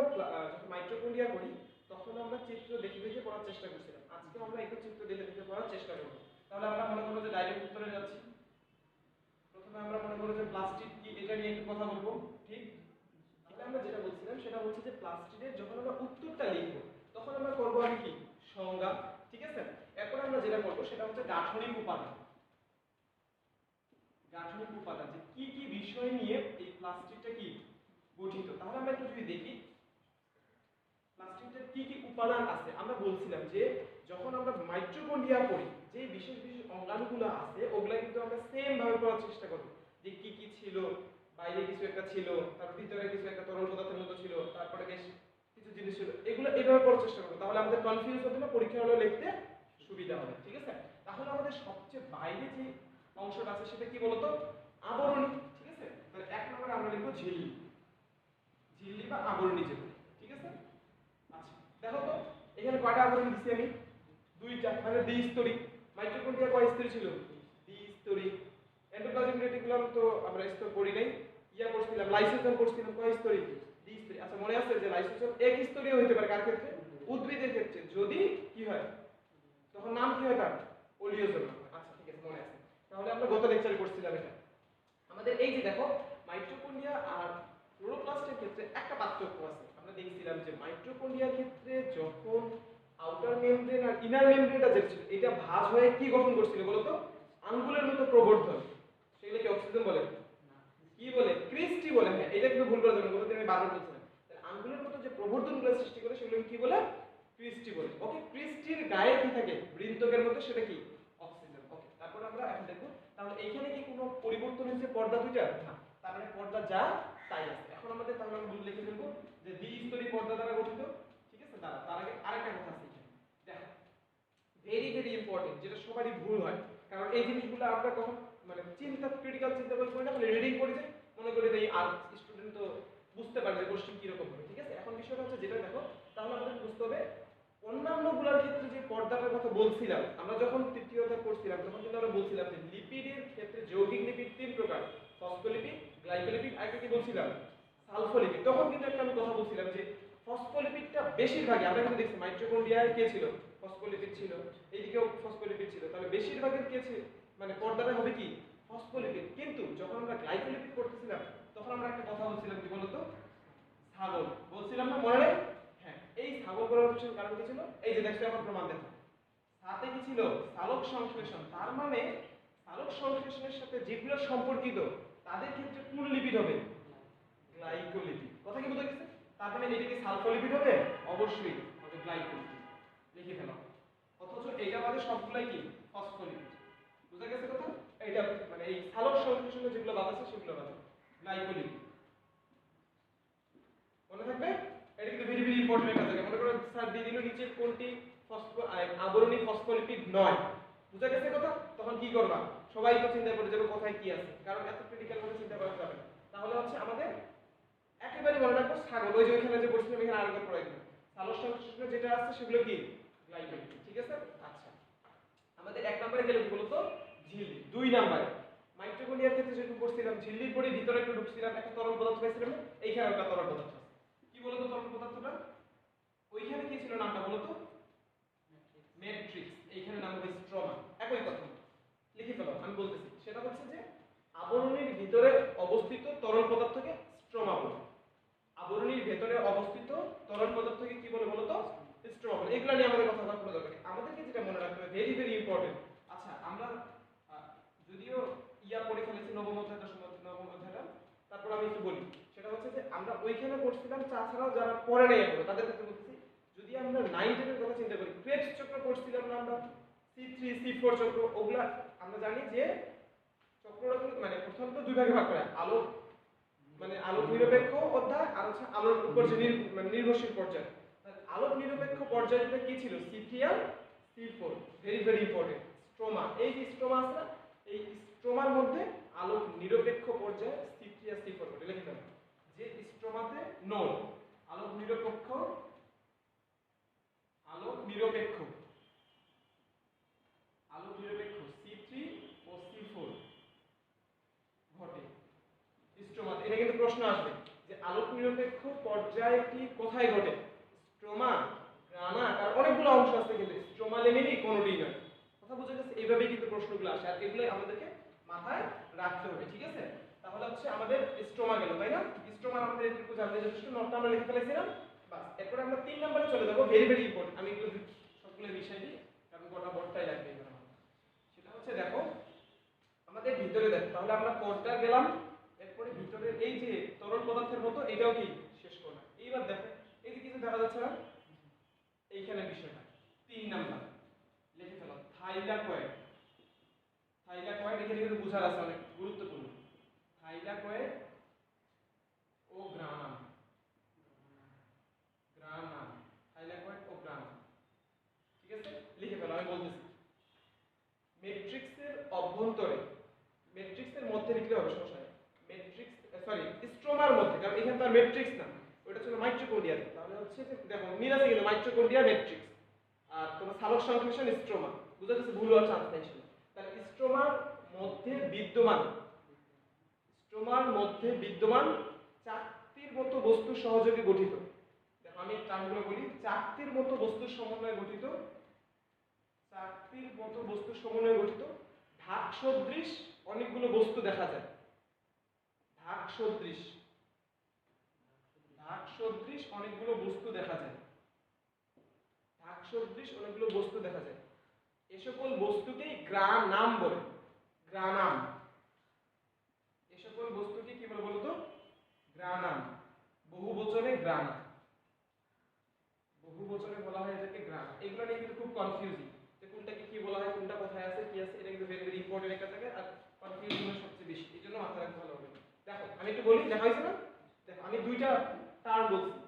Speaker 1: যখন মাইটোকন্ড্রিয়া করি তখন আমরা চিত্র দেখে দেখে পড়ার চেষ্টা করছিলাম। আজকে আমরা একটু চিত্র দেখে দেখে পড়ার চেষ্টা করব। তাহলে আমরা মনে করো যে ডাইরেক্ট উত্তরে যাচ্ছি। প্রথমে আমরা মনে করো যে প্লাস্টিক কি, এটা নিয়ে একটু কথা বলবো, ঠিক? তাহলে আমরা যেটা বলছিলাম সেটা হচ্ছে যে প্লাস্টিকের যখন আমরা উত্তরটা লিখব তখন আমরা করব আমি কি সংজ্ঞা, ঠিক আছে? এরপর আমরা যেটা করব সেটা হচ্ছে গাঠনিক উপাদান। গাঠনিক উপাদান যে কি কি বিষয় নিয়ে এই প্লাস্টিকটা কি গঠিত। তাহলে আমরা একটু যদি দেখি প্লাস্টিকের কি কি উপাদান আছে। আমরা বলছিলাম যে যখন আমরা মাইটোকন্ড্রিয়া পড়ি, যে বিশেষ বিশেষ অঙ্গাণুগুলো আছে ওগুলা কিন্তু আমরা সেম ভাবে পড়ার চেষ্টা করব, যে কি কি ছিল, বাইরে কিছু একটা ছিল, তার ভিতরে কিছু একটা তরল পদার্থের মতো ছিল, তারপরে বেশ কিছু জিনিস ছিল, এগুলো এইভাবে পড়ার চেষ্টা করব। তাহলে আমাদের কনফিউজ হবে না, পরীক্ষা হলে লিখতে সুবিধা হবে, ঠিক আছে? তাহলে আমাদের সবচেয়ে বাইরে যে অংশটা আছে সেটা কি বলতো? আবরণী, ঠিক আছে? তাহলে এক নম্বরে আমরা লিখব ঝিল্লি, ঝিল্লি বা আবরণী যেটা, ঠিক আছে? আচ্ছা, দেখো তো এখানে কয়টা আবরণ দিছি আমি? দুইটা, মানে দ্বিস্তরী। মাইটোকন্ড্রিয়া কয় স্তরী ছিল? দ্বিস্তরী। এন্ডোপ্লাজমিক রেটিকুলাম তো আমরা স্তর পড়ি নাই, ইয়া পড়ছিলাম লাইসোজোম পড়ছিলাম, কয় স্তরী? দ্বিস্তরী। আচ্ছা, মনে আছে যে লাইসোজোম এক স্তরীয় হতে পারে কার ক্ষেত্রে? উদ্ভিদের ক্ষেত্রে। যদি কি হয় তখন নাম কি হয় তার? ওলিওজোম। আচ্ছা, ঠিক আছে, মনে আছে। তাহলে আমরা গত লেকচারে পড়ছিলাম এটা। আমাদের এই যে দেখো মাইটোকন্ড্রিয়া আর ক্লোরোপ্লাস্টের ক্ষেত্রে একটা পার্থক্য আছে। আমরা দেখছিলাম যে মাইটোকন্ড্রিয়ার ক্ষেত্রে যখন আউটার মেমব্রেন আর ইনার মেমব্রেনটা যেটা ছিল এটা ভাঁজ হয়ে কি গঠন করছিল বলো তো? আঙ্গুলের মতো প্রবর্ধন। সেগুলো কি অক্সিজেন বলে? কি বলে? ক্রিস্টি বলে। হ্যাঁ, এটা কিন্তু ভুল করা যাবে না, গতদিন আমি বারবার বলছিলাম। তাহলে আঙ্গুলের মতো যে প্রবর্ধনগুলো সৃষ্টি করে সেগুলো কি বলে? ক্রিস্টি বলে। ওকে, ক্রিস্টির গায়ে কি থাকে বৃন্তকের মতো, সেটা কি? অক্সিজেন। ওকে, তারপর আমরা এখন দেখো তাহলে এখানে কি কোনো পরিবর্তন হয়েছে পর্দা দুইটা? না, তার মানে পর্দা যা তাই আছে। এখন আমাদের তাহলে আমরা লিখে ফেলবো যে দ্বিস্তরী পর্দা দ্বারা গঠিত, ঠিক আছে? তার আগে আরেকটা কথা আছে এখানে দেখো, ভেরি ভেরি ইম্পর্টেন্ট, যেটা সবারই ভুল হয়। কারণ এই জিনিসগুলো আমরা কখন মানে চিন্তা ক্রিটিক্যাল চিন্তা করি না, খালি রিডিং করি, যে মনে করি যে আর স্টুডেন্ট তো বুঝতে পারবে কোশ্চেন কি রকম হবে, ঠিক আছে? এখন বিষয়টা হচ্ছে যেটা দেখো, তাহলে আমাদের বুঝতে হবে অন্যান্য গুলার ক্ষেত্রে যে পর্দাটার কথা বলছিলাম আমরা যখন তৃতীয়টা পড়ছিলাম তখন কিন্তু আমরা বলছিলাম যে লিপিডের ক্ষেত্রে যৌগিক লিপিড তিন প্রকার, ফসফোলিপিড, গ্লাইকোলিপিড, আর কি বলছিলাম? সালফোলিপিড। তখন কিন্তু একটা আমি কথা বলছিলাম যে ফসফোলিপিডটা বেশিরভাগই আমরা কিন্তু দেখছি মাইটোকন্ড্রিয়ায় কে ছিল? ফসফোলিপিড ছিল, এইদিকেও ফসফোলিপিড ছিল, তাহলে বেশিরভাগের কে ছিল মানে পর্দাটা হবে কি? ফসফোলিপিড। কিন্তু যখন আমরা গ্লাইকোলিপিড করতেছিলাম তখন আমরা একটা কথা বলছিলাম কি বলতো? ছাগল বলছিলাম না, মনে নেই? হ্যাঁ, এই ছাগল করার পিছনে কারণ কি ছিল? এই যে দেখছো, এখন প্রমাণ দেখো, সাথে কি ছিল? সালোক সংশ্লেষণ। তার মানে সালোক সংশ্লেষণের সাথে যেগুলো সম্পর্কিত তাদের ক্ষেত্রে কোন লিপিড হবে? গ্লাইকোলিপিড। কথা কি বুঝা গেছে? তার মানে এটা কি সালফোলিপিড হবে? অবশ্যই হবে গ্লাইকোলিপিড। লিখে ফেলো। অথচ এইটা বাদে সবগুলাই কি? ফসফোলিপিড। বুঝা গেছে কথা? এইটা মানে এই সালোক সংশ্লেষণে যেগুলো বাদ আছে সেগুলো বাদ, গ্লাইকোলিপিড। মনে থাকবে? এটা কিন্তু ভেরি ভেরি ইম্পর্টেন্ট একটা জায়গা। মনে করো স্যার দিয়ে দিল নিচে কোনটি আবরণী ফসফোলিপিড নয়, বুঝা গেছে কথা? তখন কি করবা? সবাই তো চিন্তা করে যাবে কোথায় কি আছে, কারণ এত ক্রিটিক্যাল ভাবে চিন্তা করা যাবে না। তাহলে হচ্ছে আমাদের একেবারে মনে রাখবো ছাগল, ওই যে ওইখানে যে বলছিলাম এখানে আরেকবার পড়াই দিলাম, সালোক সংশ্লেষণে যেটা আছে সেগুলো কি? গ্লাইকোলিপিড, ঠিক ঠিক আছে? আচ্ছা, আমাদের 1 নম্বরে গেল কি বলতো, ঝিল্লি। 2 নম্বরে মাইটোকন্ড্রিয়ার ক্ষেত্রে যেরকম করছিলাম, ঝিল্লির পরে ভিতরে একটু ঢুকছিলাম, একটা তরল পদার্থ পাইছিলাম, এইখানে একটা তরল পদার্থ আছে। কি বলতো তরল পদার্থটা? ওইখানে কি ছিল নামটা বলতো? ম্যাট্রিক্স। এইখানে নাম হবে স্ট্রোমা। একই কথা, লিখে ফেলো, আমি বলতেছি। সেটা হচ্ছে যে আবরণীর ভিতরে অবস্থিত তরল পদার্থকে স্ট্রোমা বলে। আবরণীর ভিতরে অবস্থিত তরল পদার্থকে কি বলে বলতো? স্ট্রোমা বলে। এগুলো নিয়ে আমাদের কথা বলার কোনো দরকার নেই। আমাদেরকে যেটা মনে রাখতে হবে, ভেরি ভেরি ইম্পর্টেন্ট। আচ্ছা, আমরা যদিও পড়ে ফেলেছি নবম অধ্যায়টা, নবম অধ্যায়টা, তারপর আমি একটু বলি। সেটা হচ্ছে যে আমরা ওইখানে পড়ছিলাম, তাছাড়াও যারা পড়ে নেই এখনো তাদের ক্ষেত্রে বলতেছি, যদি আমরা 9 10 এর কথা চিন্তা করি, ক্রেবস চক্র পড়ছিলাম না আমরা, C3 C4 চক্র, ওগুলা আমরা জানি যে চক্রটা মানে প্রথমত দুই ভাগে ভাগ করে, আলো মানে আলোক নিরপেক্ষ অধ্যায় আর হচ্ছে আলোর উপর যে মানে নির্ভরশীল পর্যায়। আলোক নিরপেক্ষ পর্যায়টা কি ছিল? C3 আর C4। Very very important. Stroma, এই যে স্ট্রোমা আছে, এই স্ট্রোমার মধ্যে আলোক নিরপেক্ষ পর্যায় C3 আর C4 বলে লিখে দেন। যে স্ট্রোমাতে নোড আলোক নিরপেক্ষ C3 ও C4 ঘটে স্ট্রোমাতে। এটা কিন্তু প্রশ্ন আসবে যে আলোক নিরপেক্ষ পর্যায়টি কোথায় ঘটে? স্ট্রোমা, গ্রানা, আর অনেকগুলো অংশ আছে, কিন্তু স্ট্রোমা লেমিনি কোনোটি নয়। কথা বুঝে গেছে? এইভাবেই কিন্তু প্রশ্নগুলো আসে, আর এগুলো আমাদেরকে মাথায় রাখতে হবে। ঠিক আছে? তাহলে হচ্ছে আমাদের স্ট্রোমা গেল, তাই না? স্ট্রোমা আমাদের এটুকু জানতে যথেষ্ট, নোটটা আমরা লিখে ফেলেছিলাম। বাস, এরপর আমরা 3 নম্বরে চলে যাব। Very very important. আমি এগুলো সবগুলো মিশাই দিই, কারণ গোটা বোর্ডটাই লাগবে এখানে। সেটা হচ্ছে দেখো, আমাদের ভিতরে দেখো, তাহলে আমরা পর্দা গেলাম, এরপরে ভিতরে এই যে তরল পদার্থের মতো, এটাও কি শেষ করলাম। এইবার দেখো, এই যে কিছু দেখা যাচ্ছে না, এইখানে বিষয়টা 3 নাম্বার লিখে ফেলো, থাইলাকয়েড। থাইলাকয়েড এখানে কিন্তু বোঝার আছে, অনেক গুরুত্বপূর্ণ। থাইলাকয়েড ও গ্রানাম। গ্রানাম, থাইলাকয়েড ও গ্রানাম। ঠিক আছে? লিখে ফেলো, আমি বলতেছি। ম্যাট্রিক্সের অভ্যন্তরে, ম্যাট্রিক্সের মধ্যে লিখলে হবে, সমস্যা নেই। ম্যাট্রিক্স সরি স্ট্রোমার মধ্যে, কারণ এখানে তো আর ম্যাট্রিক্স না, ওটা ছিল মাইটোকন্ড্রিয়া। তাহলে হচ্ছে যে দেখো মিল আছে কিন্তু, মাইটোকন্ড্রিয়া ম্যাট্রিক্স আর তোমার সালোক সংশ্লেষণ স্ট্রোমা। বুঝা যাচ্ছে? ভুল হওয়ার চান্স নেই। তাহলে স্ট্রোমার মধ্যে বিদ্যমান, স্ট্রোমার মধ্যে বিদ্যমান চাকতির মতো বস্তু সহযোগে গঠিত। দেখো আমি টার্মগুলো বলি, চাকতির মতো বস্তুর সমন্বয়ে গঠিত, চাকতির মতো বস্তুর সমন্বয়ে গঠিত ঢাক সদৃশ অনেকগুলো বস্তু দেখা যায়। ঢাক সদৃশ, ঢাক সদৃশ অনেকগুলো বস্তু দেখা যায়। ঢাক সদৃশ অনেকগুলো বস্তু দেখা যায়। এ সকল বস্তুকেই গ্রানাম বলে। গ্রানাম, এ সকল বস্তুকে কি বলে বলতো? গ্রানাম। বহুবচনে গ্রানা, বহুবচনে বলা হয় এটাকে গ্রানা। এগুলো নিয়ে কিন্তু খুব কনফিউজিং, যে কোনটাকে কি বলা হয়, কোনটা কোথায় আছে, কি আছে, এটা কিন্তু ভেরি ভেরি ইম্পর্টেন্ট একটা জায়গা, আর কনফিউশন সবচেয়ে বেশি। এই জন্য মাথায় রাখতে ভালো হবে। দেখো আমি একটু বলি, দেখা হয়েছে না? দেখো আমি দুইটা টার্ম বলছি।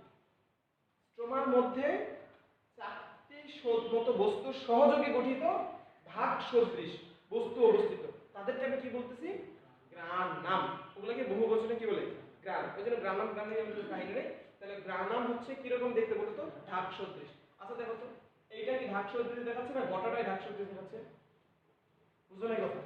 Speaker 1: স্ট্রোমার মধ্যে চারটি মতো বস্তুর সহযোগে গঠিত ভাগ সদৃশ বস্তু অবস্থিত, তাদেরকে আমি কি বলতেছি? গ্রানাম। ওগুলোকে বহুবচনে কি বলে? গ্রান। ওই জন্য গ্রানাম গ্রানে আমি কাহিনী নেই। তাহলে গ্রানাম হচ্ছে কিরকম দেখতে বলতো? ঢাক সদৃশ। আচ্ছা দেখো তো, এইটা কি ঢাক সদৃশ দেখাচ্ছে না? গোটাটাই ঢাক সদৃশ দেখাচ্ছে। বুঝো না কথা?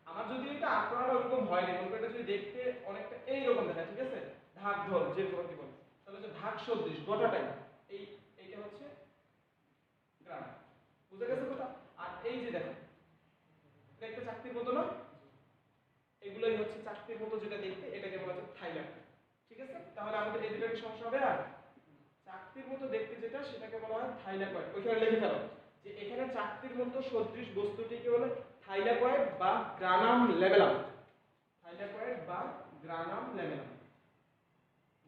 Speaker 1: আমার যদি এটা আঁকড়াটা ওরকম হয় না, মনে এটা যদি দেখতে অনেকটা এইরকম দেখায়, ঠিক আছে, ঢাক ঢোল যেরকম কি বলে, তাহলে হচ্ছে ঢাক সদৃশ গোটাটাই। এইটা হচ্ছে গ্রাম। বুঝা গেছে কথা? আর এই যে দেখো, এটা একটা চাকতির মতো না? এগুলোই হচ্ছে চাকতির মতো যেটা দেখতে, এটাকে বলা হচ্ছে থাইল্যান্ড। ঠিক আছে? তাহলে আমাদের এই দুটোর সমস্যা হবে। আর চাকতির মতো দেখতে যেটা, সেটাকে বলা হয় থাইলাকয়েড। ওইখানে লিখে ফেলো যে এখানে চাকতির মতো সদৃশ বস্তুটিকে বলে থাইলাকয়েড বা গ্রানাম ল্যামেলাম। থাইলাকয়েড বা গ্রানাম ল্যামেলাম।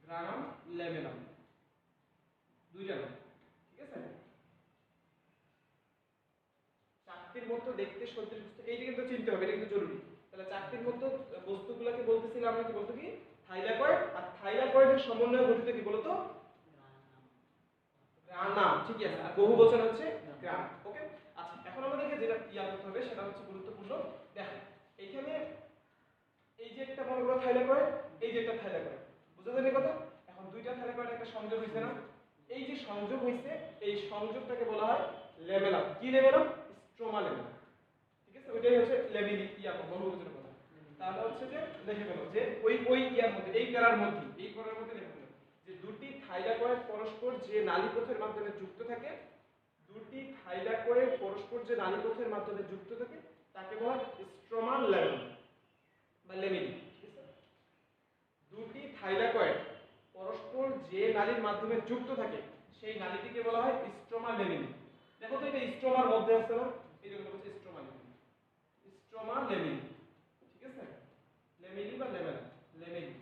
Speaker 1: গ্রানাম ল্যামেলাম, দুইটা নাম। ঠিক আছে? চাকতির মতো দেখতে সদৃশ বস্তু, এইটা কিন্তু চিনতে হবে, এটা কিন্তু জরুরি। তাহলে চাকতির মতো বস্তুগুলোকে বলতেছিলাম আমরা কি বলতো? কি থাইলাকয়েড। আর থাইলাকয়েডের সমন্বয়ে গঠিত কি বলতো? গ্রানাম। ঠিকই আছে। আর বহুবচন হচ্ছে গ্রাম। ওকে? আচ্ছা, এখন আমাদেরকে যেটা ইয়াদ করতে হবে সেটা হচ্ছে গুরুত্বপূর্ণ। দেখো এইখানে এই যে একটা মনে করো থাইলাকয়েড, এই যে একটা থাইলাকয়েড, বুঝা যাবে কথা? এখন দুইটা থাইলাকয়েড একটা সংযোগ হইছে না? এই যে সংযোগ হইছে, এই সংযোগটাকে বলা হয় লেমেলা। কি লেমেলা? স্ট্রোমা লেমেলা। ঠিক আছে, ওইটাই হচ্ছে লেমিনি বহুবচনের কথা। তাহলে হচ্ছে যে লিখে ফেলো যে ওই ইয়ার মধ্যে, এই প্যারার মধ্যে, লিখে ফেলো যে দুটি থাইলাকয়েড পরস্পর যে নালীপথের মাধ্যমে যুক্ত থাকে, দুটি থাইলাকয়েড পরস্পর যে নালীপথের মাধ্যমে যুক্ত থাকে তাকে বলা হয় স্ট্রোমা লেমেলা বা লেমিনি। ঠিক আছে, দুটি থাইলাকয়েড পরস্পর যে নালীর মাধ্যমে যুক্ত থাকে সেই নালীটিকে বলা হয় স্ট্রোমা লেমিনি। দেখো তো এটা স্ট্রোমার মধ্যে আছে না, এই জন্য বলছে স্ট্রোমা লেমিনি। স্ট্রোমা লেমিনি। ঠিক আছে, লেমিনি বা লেমেলা, লেমিনি।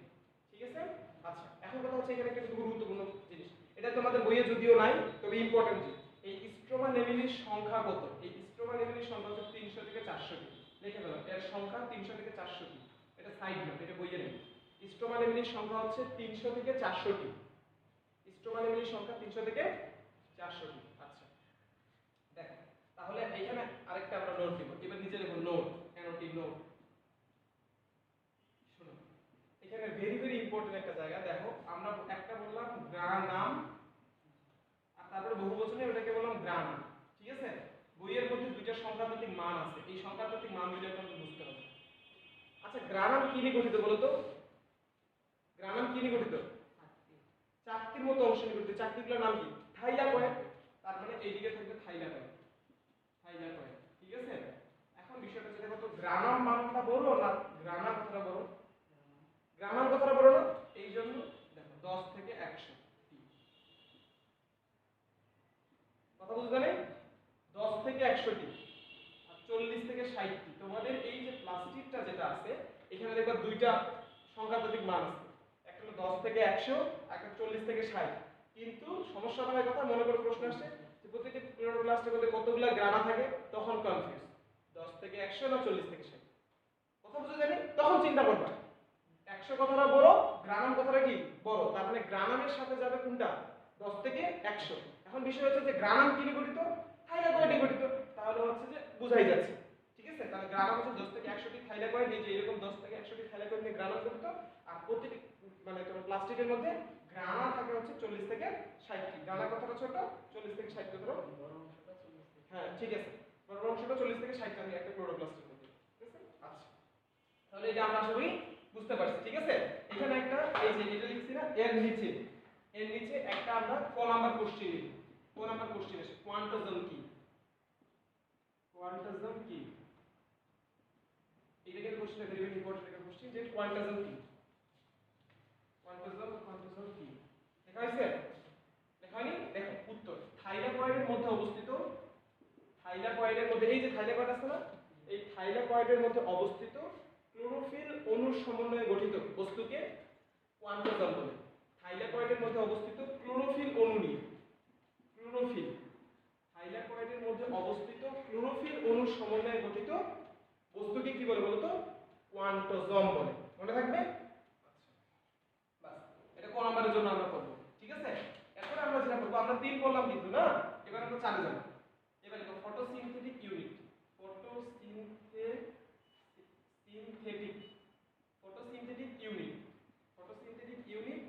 Speaker 1: ঠিক আছে, আচ্ছা এখন কথা হচ্ছে এখানে একটা গুরুত্বপূর্ণ জিনিস, এটা তোমাদের বইয়ে যদিও নাই তবে ইম্পর্টেন্ট জিনিস। এই স্ট্রোমা লেমিনির সংখ্যা কত? এই স্ট্রোমা লেমিনির সংখ্যা হচ্ছে 300 থেকে 400 টি। লিখে ফেলো এর সংখ্যা 300 থেকে 400 টি। এটা সাইড নোট, এটা বইয়ে নেই। স্ট্রোমা লেমিনির সংখ্যা হচ্ছে 300 থেকে 400 টি। স্ট্রোমা লেমিনির সংখ্যা 300 থেকে 400 টি। আচ্ছা দেখো তাহলে এখানে আরেকটা আমরা নোট দিব। এবার নিচে লিখো নোট, অ্যানোটি নোট। শুনো এখানে ভেরি ভেরি ইম্পর্টেন্ট একটা জায়গা। দেখো আমরা একটা বললাম গ্রানাম, আর তারপরে বহুবচনে ওটাকে বললাম গ্রানা। ঠিক আছে, বইয়ের মধ্যে দুইটা সংখ্যাতাত্ত্বিক মান আছে, এই সংখ্যাতাত্ত্বিক মান দুইটা আপনাদের বুঝতে হবে। আচ্ছা গ্রানাম কি নিয়ে গঠিত বলো তো? গ্রানাম কি নিয়ে গঠিত? চাকতির মতো অংশ নিয়ে গঠিত। চাকতিগুলোর নাম কি? থাইলাকয়েড। তার মানে এইদিকে থাকবে থাইলাকয়েড, থাইলাকয়েড। ঠিক আছে, এখন বিষয়টা হচ্ছে দেখো তো গ্রানাম মানটা বড় না গ্রানা কথাটা বড়? গ্রানাম কথাটা বড় না? এই জন্য দেখো 10 থেকে 100 কথা বুঝতে নেই, 10 থেকে 100 টি আর 40 থেকে 60 টি। তোমাদের এই যে প্লাস্টিকটা যেটা আছে এখানে দেখো দুইটা সংখ্যাতাত্ত্বিক মান আছে, একটা হলো 10 থেকে 100, একটা 40 থেকে 60। কিন্তু সমস্যা হওয়ার কথা, মনে করো প্রশ্ন আসছে যে প্রত্যেকটি ক্লোরোপ্লাস্টের মধ্যে কতগুলো গ্রানা থাকে, তখন কনফিউজ 10 থেকে 100 না 40 থেকে 60। কথা বুঝতে জানি, তখন চিন্তা করবা 100 কথাটা বড়, গ্রানাম কথাটা কি বড়, তার মানে গ্রানামের সাথে যাবে কোনটা? 10 থেকে 100। এখন বিষয় হচ্ছে যে গ্রানাম কি নিয়ে গঠিত? থাইলাকয়েড নিয়ে গঠিত। তাহলে হচ্ছে যে বুঝাই যাচ্ছে। ঠিক আছে, তাহলে গ্রানাম হচ্ছে 10 থেকে 100 টি থাইলাকয়েড, এই যে এরকম 10 থেকে 100 টি থাইলাকয়েড নিয়ে গ্রানাম গঠিত। আর প্রতিটি মানে তোমার প্লাস্টিকের মধ্যে গ্রানা থাকে হচ্ছে 40 থেকে 60 টি। গ্রানা কথাটা ছোট, 40 থেকে 60 কথাটা বড় অংশটা 40 থেকে, হ্যাঁ ঠিক আছে, বড় অংশটা 40 থেকে 60 থাকে একটা ক্লোরোপ্লাস্টের মধ্যে। ঠিক আছে, আচ্ছা তাহলে এটা আমরা আশা করি বুঝতে পারছি। ঠিক আছে, এখানে একটা এই যে এটা লিখছি না, এর নিচে একটা আমরা ক নাম্বার কোশ্চেন লিখব। ক নাম্বার কোশ্চেন আছে কোয়ান্টাজম কি? কোয়ান্টাজম কি? এটা কিন্তু কোশ্চেন ভেরি ভেরি ইম্পর্টেন্ট একটা কোশ্চেন যে কোয়ান্টাজম কি? কোয়ান্টাজম কি? লেখা হয়েছে? লেখা হয়নি? দেখো উত্তর, থাইলাকয়েডের মধ্যে অবস্থিত, থাইলাকয়েডের মধ্যে এই যে থাইলাকয়েড আছে না, এই থাইলাকয়েডের মধ্যে অবস্থিত ক্লোরোফিল অণুর সমন্বয়ে গঠিত বস্তুকে কোয়ান্টাজম বলে। থাইলাকয়েডের মধ্যে অবস্থিত ক্লোরোফিল অণু নিয়ে, ক্লোরোফিল, থাইলাকয়েডের মধ্যে অবস্থিত ক্লোরোফিল অণুর সমন্বয়ে গঠিত বস্তুকে কি বলে বলতো? কোয়ান্টাজম বলে। মনে থাকবে? বাস, এটা কোন নাম্বারের জন্য আমরা করব। ঠিক আছে, এখন আমরা যেটা করব, আমরা 3 বললাম কিন্তু না, এবার আমরা 4 যাব। এবার লিখো photosynthetic unit. Photosynthetic, photosynthetic unit, photosynthetic unit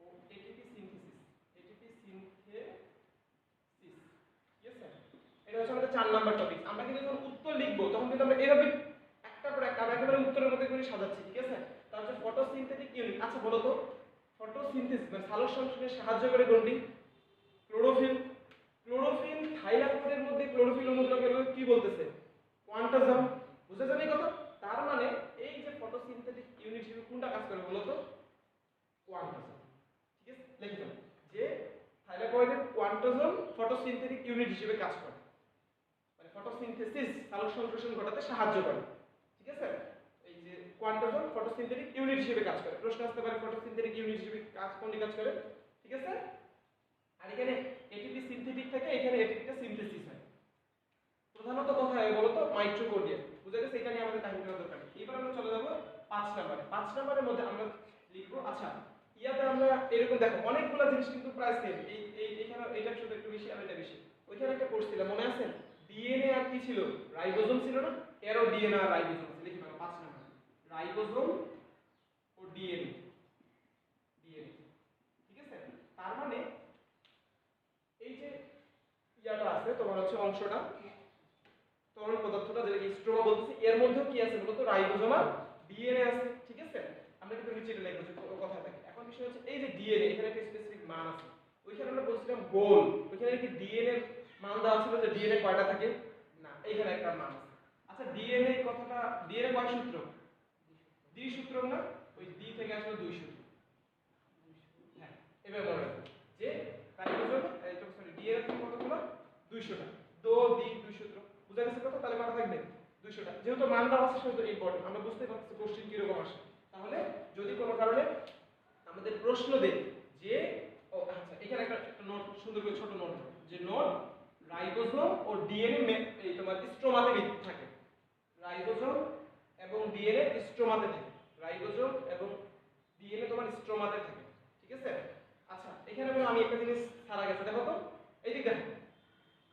Speaker 1: ও এটিপি সিনথেসিস, এটিপি সিনথেসিস। ঠিক আছে, এটা হচ্ছে আমাদের 4 নাম্বার টপিক। আমরা কিন্তু যখন উত্তর লিখব তখন কিন্তু আমরা এইভাবে একটা পর একটা আমরা একেবারে উত্তরের মধ্যে করে সাজাচ্ছি। ঠিক আছে, তাহলে হচ্ছে ফটোসিনথেটিক ইউনিট। আচ্ছা বলো তো ফটোসিনথেসিস মানে সালোক সংশ্লেষণে সাহায্য করে কোনটি? ক্লোরোফিল। ক্লোরোফিল থাইলাকয়েডের মধ্যে ক্লোরোফিল অণুগুলোকে কি বলতেছে? কোয়ান্টাজম। বুঝতে যাবে কথা? তার মানে এই যে ফটোসিনথেটিক ইউনিট হিসেবে কোনটা কাজ করে বলো তো? কোয়ান্টাজম। ঠিক আছে, লিখে দাও যে থাইলাকয়েডের কোয়ান্টাজম ফটোসিনথেটিক ইউনিট হিসেবে কাজ করে, মানে ফটোসিনথেসিস সালোক সংশ্লেষণ ঘটাতে সাহায্য করে। ঠিক আছে, এই যে কোয়ান্টাজম ফটোসিনথেটিক ইউনিট হিসেবে কাজ করে। প্রশ্ন আসতে পারে ফটোসিনথেটিক ইউনিট হিসেবে কাজ কোনটি কাজ করে? ঠিক আছে, আর এখানে এটিপি সিনথেটিক থেকে এখানে এটিপিটা সিনথেসিস হয়। প্রধানত কোথায় বলো তো? মাইটোকন্ড্রিয়া। বুঝা গেছে? এটা নিয়ে আমাদের টাইম দেওয়ার দরকার নেই। এবার আমরা চলে যাব 5 নম্বরে। 5 নম্বরের মধ্যে আমরা লিখব, আচ্ছা ইয়াতে আমরা এরকম দেখো অনেকগুলো জিনিস কিন্তু প্রায় সেম। এখানে এটা শুধু একটু বেশি আর এটা বেশি। ওইখানে একটা কোর্স ছিল মনে আছে? ডিএনএ আর কি ছিল? রাইবোজোম ছিল না? এরও ডিএনএ আর রাইবোজোম আছে। লিখে নাও 5 নম্বর, রাইবোজোম ও ডিএনএ, ডিএনএ। ঠিক আছে, তার মানে এই যে তোমার হচ্ছে অংশটা তরল পদার্থটা যেটাকে স্ট্রোমা বলতেছি, এর মধ্যে কি আছে বলতো রাইবোজোম আর ডিএনএ আছে, ঠিক আছে? আমরা কিন্তু নিচে এটা লিখবো যে কথা থাকে। এখন বিষয় হচ্ছে এই যে ডিএনএ এখানে একটা স্পেসিফিক মান আছে, ওইখানে আমরা বলছিলাম গোল, ওইখানে কি ডিএনএ মান দেওয়া ছিল যে ডিএনএ কয়টা থাকে, না এইখানে একটা মান আছে। আচ্ছা ডিএনএ কথাটা, ডিএনএ কয় সূত্র, দ্বি সূত্র না, ওই ডি থেকে আসলে দুই সূত্র। হ্যাঁ এবার মনে রাখবেন যে রাইবোজোম এটা সরি ডিএনএ থেকে কতগুলো 200টা, দো দি 2 সূত্র, বুঝা গেছে কথা? তাহলে মাথা থাকবে 200টা, যেহেতু মান দেওয়া আছে সেহেতু ইম্পর্টেন্ট, আমরা বুঝতে পারছি কোশ্চেন কি রকম আসে। তাহলে যদি কোনো কারণে আমাদের প্রশ্ন দেয় যে ও আচ্ছা এখানে একটা নোট, সুন্দর করে ছোট নোট, যে নোট রাইবোজোম ও ডিএনএ এই তোমার স্ট্রোমাতে থাকে, রাইবোজোম এবং ডিএনএ স্ট্রোমাতে থাকে, রাইবোজোম এবং ডিএনএ তোমার স্ট্রোমাতে থাকে, ঠিক আছে? আচ্ছা এখানে আমি একটা জিনিস ছাড়া গেছে, দেখো তো এই দিক দেখো,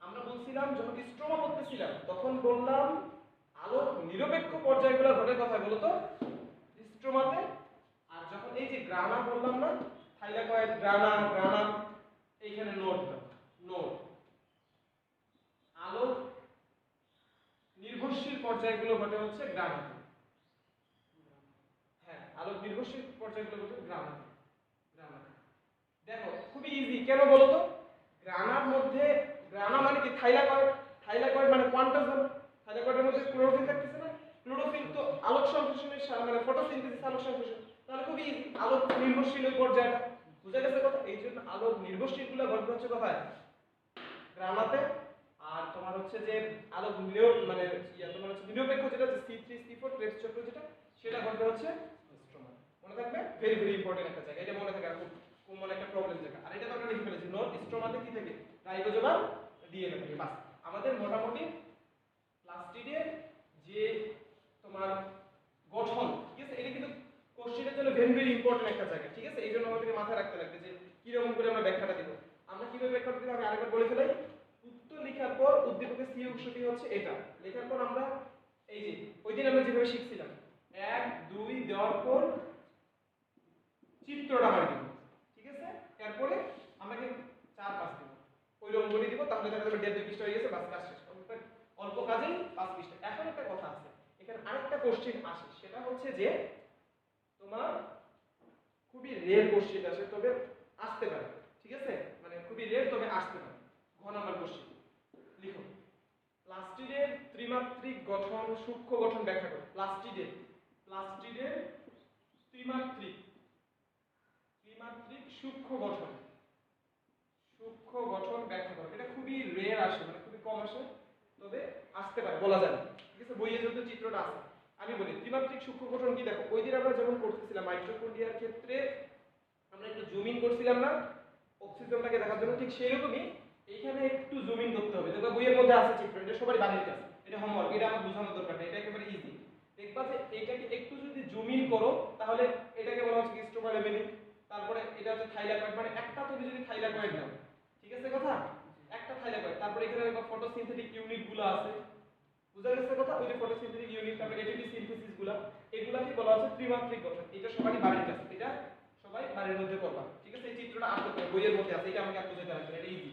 Speaker 1: আমরা বলছিলাম যখন স্ট্রোমা করতেছিলাম তখন বললাম আলোক নিরপেক্ষ পর্যায়গুলো ঘটে কোথায় বলতো, স্ট্রোমাতে। আর যখন এই যে গ্রানা বললাম না, থাইলাকয়েড গ্রানা গ্রানা, এইখানে নোট নোট আলোক নির্ভরশীল পর্যায়গুলো ঘটে হচ্ছে গ্রানাতে। হ্যাঁ আলোক নির্ভরশীল পর্যায়গুলো ঘটে গ্রানাতে, গ্রানাতে। দেখো খুবই ইজি, কেন বলো তো? গ্রানার মধ্যে, গ্রানা মানে কি থাইলাকয়েড, থাইলাকয়েড মানে কোয়ান্টাজম, থাইলাকয়েডের মধ্যে ক্লোরোফিল থাকতেছে না, ক্লোরোফিল তো আলোক সংশ্লেষণের মানে ফটোসিনথেসিস আলোক সংশ্লেষণ, তাহলে খুবই ইজি আলোক নির্ভরশীল ওই পর্যায়টা, বুঝা গেছে কথা? এই জন্য আলোক নির্ভরশীলগুলো ঘটবে হচ্ছে কোথায়, গ্রানাতে। আর তোমার হচ্ছে যে আলোক মানে তোমার হচ্ছে নিরপেক্ষ যেটা C3 C4 ক্রেবস চক্র যেটা, সেটা ঘটবে হচ্ছে স্ট্রোমা। মনে থাকবে, ভেরি ভেরি ইম্পর্টেন্ট একটা জায়গা, এটা মনে থাকে খুব কমন একটা প্রবলেম জায়গা। আর এটা তো আমরা লিখে ফেলেছি, নোট স্ট্রোমাতে কি থাকে, রাইবোজোম আর ডিএনএ থাকে, বাস। আমাদের মোটামুটি প্লাস্টিডের যে তোমার গঠন, ঠিক আছে, এটা কিন্তু কোশ্চেনের জন্য ভেরি ভেরি ইম্পর্টেন্ট একটা জায়গা, ঠিক আছে? এই জন্য আমাদেরকে মাথায় রাখতে লাগবে যে কি রকম করে আমরা ব্যাখ্যাটা দিব। আমরা কিভাবে ব্যাখ্যাটা দিব আমি আরেকবার বলে ফেলাই। উত্তর লেখার পর উদ্দীপকের সি অংশটি হচ্ছে এটা, লেখার পর আমরা এই যে ওইদিন আমরা যেভাবে শিখছিলাম 1 2 দেওয়ার পর চিত্রটা মারি দিব, ঠিক আছে? এরপরে আমরা কি 4 5 দিব, ওই রকম করে দিব, তাহলে দেখা যাবে 1.5 পৃষ্ঠা হয়ে গেছে, বাস কাজ শেষ। অল্প কাজেই 5 পৃষ্ঠা। এখন একটা কথা আছে, এখানে আরেকটা কোশ্চেন আসে, সেটা হচ্ছে যে তোমার খুবই রেয়ার কোশ্চেন আসে, তবে আসতে পারে, ঠিক আছে? মানে খুবই রেয়ার তবে আসতে পারে। ঘ নাম্বার কোশ্চেন লিখো, প্লাস্টিডের ত্রিমাত্রিক গঠন সূক্ষ্ম গঠন ব্যাখ্যা করো। প্লাস্টিডের, প্লাস্টিডের ত্রিমাত্রিক, ত্রিমাত্রিক সূক্ষ্ম গঠন, সূক্ষ্ম গঠন ব্যাখ্যা করো। এটা খুবই রেয়ার আসে, মানে খুবই কম আসে, তবে আসতে পারে, বলা যায় না, ঠিক আছে? বইয়ে যেহেতু চিত্রটা আছে, আমি বলি ত্রিমাত্রিক সূক্ষ্ম গঠন কি। দেখো ওই দিন আমরা যেমন করতেছিলাম মাইটোকন্ড্রিয়ার ক্ষেত্রে আমরা একটু জুম ইন করছিলাম না অক্সিজেনটাকে দেখার জন্য, ঠিক সেইরকমই এইখানে একটু জুম ইন করতে হবে। দেখো বইয়ের মধ্যে আছে চিত্র, এটা সবারই বাড়ির কাছে, এটা হোমওয়ার্ক, এটা আমার বোঝানোর দরকার নেই, এটা একেবারে ইজি। দেখবা যে এইটাকে একটু যদি জুম ইন করো তাহলে এটাকে বলা হচ্ছে স্ট্রোমা লেভেলিং। তারপরে এটা হচ্ছে থাইলাকয়েড, মানে একটা তুমি যদি থাইলাকয়েড নাও, ঠিক আছে কথা, একটা থাইলাকয়েড, তারপরে এখানে দেখো ফটোসিনথেটিক ইউনিট গুলো আছে, বুঝা গেছে কথা? ওই যে ফটোসিনথেটিক ইউনিট, তারপরে এটিপি সিনথেসিস গুলা, এগুলাকে বলা হচ্ছে ত্রিমাত্রিক গঠন। এটা সবারই বাড়ির কাছে, এটা সবাই বাড়ির মধ্যে করবা, ঠিক আছে? এই চিত্রটা আসতে পারে বইয়ের মধ্যে আছে, এটা আমাকে আর বুঝাতে লাগবে না, এটা ইজি।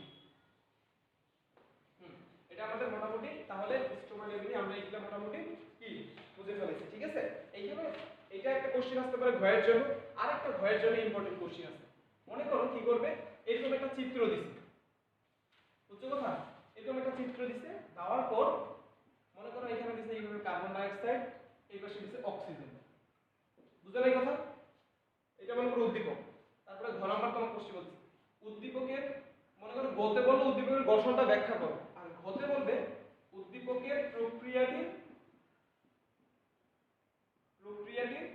Speaker 1: এটা আমাদের মোটামুটি তাহলে স্ট্রোমা লেভেলে আমরা এইগুলা মোটামুটি কি বুঝে ফেলেছি, ঠিক আছে? এইভাবে এটা একটা কোশ্চেন আসতে পারে ঘয়ের জন্য। আর একটা ঘয়ের জন্য ইম্পর্টেন্ট কোশ্চেন আছে। মনে করো কি করবে, এরকম একটা চিত্র দিছে, বুঝছো কথা? এরকম একটা চিত্র দিছে, দেওয়ার পর মনে করো এখানে দিছে এইভাবে কার্বন ডাই অক্সাইড, এই পাশে দিছে অক্সিজেন, বুঝলে এই কথা? এটা মনে করো উদ্দীপক। তারপরে ঘ নাম্বার তোমার কোশ্চেন বলছি উদ্দীপকের, মনে করো গতে বললো উদ্দীপকের গঠনটা ব্যাখ্যা করো, আর ঘতে বলবে উদ্দীপকের প্রক্রিয়াটির, প্রক্রিয়াটির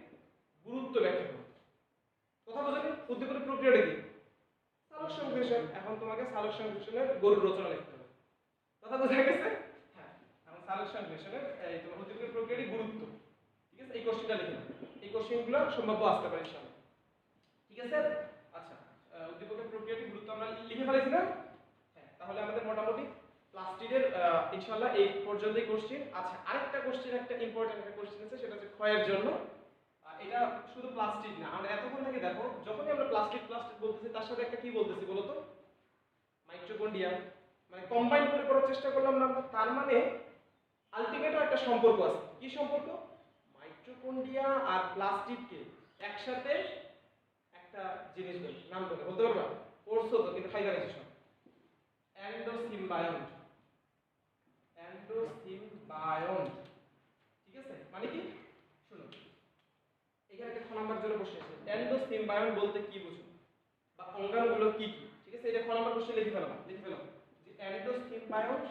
Speaker 1: গুরুত্ব ব্যাখ্যা করো। কথা বোঝেন? উদ্দীপকের প্রক্রিয়াটা কি? সালোক সংশ্লেষণ। এখন তোমাকে সালোক সংশ্লেষণের গরুর রচনা লিখতে হবে, কথা বোঝা গেছে? হ্যাঁ, এখন সালোক সংশ্লেষণের এই তোমার উদ্দীপকের প্রক্রিয়াটির গুরুত্ব, ঠিক আছে? এই কোশ্চেনটা লিখে নাও, এই কোশ্চেনগুলো সম্ভাব্য আসতে পারে ইনশাআল্লাহ, ঠিক আছে? আচ্ছা, উদ্দীপকের প্রক্রিয়াটির গুরুত্ব আমরা লিখে ফেলেছি না? হ্যাঁ, তাহলে আমাদের মোটামুটি প্লাস্টিডের ইনশাআল্লাহ এই পর্যন্তই কোশ্চেন। আচ্ছা, আরেকটা কোশ্চেন, একটা ইম্পর্টেন্ট একটা কোশ্চেন আছে, সেটা হচ্ছে ক্ষয়ের জন্য। এটা শুধু প্লাস্টিক না, আমরা এতক্ষণ থেকে দেখো যখনই আমরা প্লাস্টিক প্লাস্টিক বলতেছি তার সাথে একটা কি বলতেছি বলো তো, মাইটোকন্ড্রিয়া, মানে কম্বাইন করে করার চেষ্টা করলাম না আমরা, তার মানে আলটিমেটও একটা সম্পর্ক আছে। কি সম্পর্ক? মাইটোকন্ড্রিয়া আর প্লাস্টিডকে একসাথে একটা জিনিস বলি, নাম বলতে পারবা? পড়ছো তো, কিন্তু ফাইবারাইজেশন, এন্ডোসিম্বায়ন্ট। এন্ডোসিম্বায়ন্ট, ঠিক আছে? মানে কি? শুনো, এখানে একটা খ নাম্বার জন্য বসে আছে, এন্ডোসিম্বায়ন্ট বলতে কি বুঝো বা অঙ্গাণুগুলো কি কি, ঠিক আছে? এটা খ নাম্বার বসে লিখে ফেলবা, লিখে ফেলো যে এন্ডোসিম্বায়ন্ট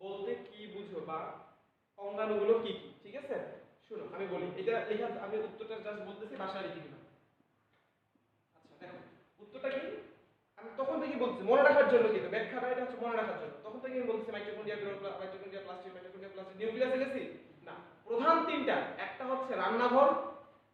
Speaker 1: বলতে কি বুঝো বা অঙ্গাণুগুলো কি কি, ঠিক আছে? শুনো আমি বলি, এটা লেখা, আমি উত্তরটা জাস্ট বলতেছি, বাসায় লিখে দিলাম। আচ্ছা দেখো, উত্তরটা কি আমি তখন থেকে বলছি, মনে রাখার জন্য, কিন্তু ব্যাখ্যাটা এটা হচ্ছে মনে রাখার জন্য। তখন থেকে আমি বলছি mitochondria, mitochondria plastid, mitochondria plastid, নিউক্লিয়াসে গেছি না। প্রধান তিনটা, একটা হচ্ছে রান্নাঘর,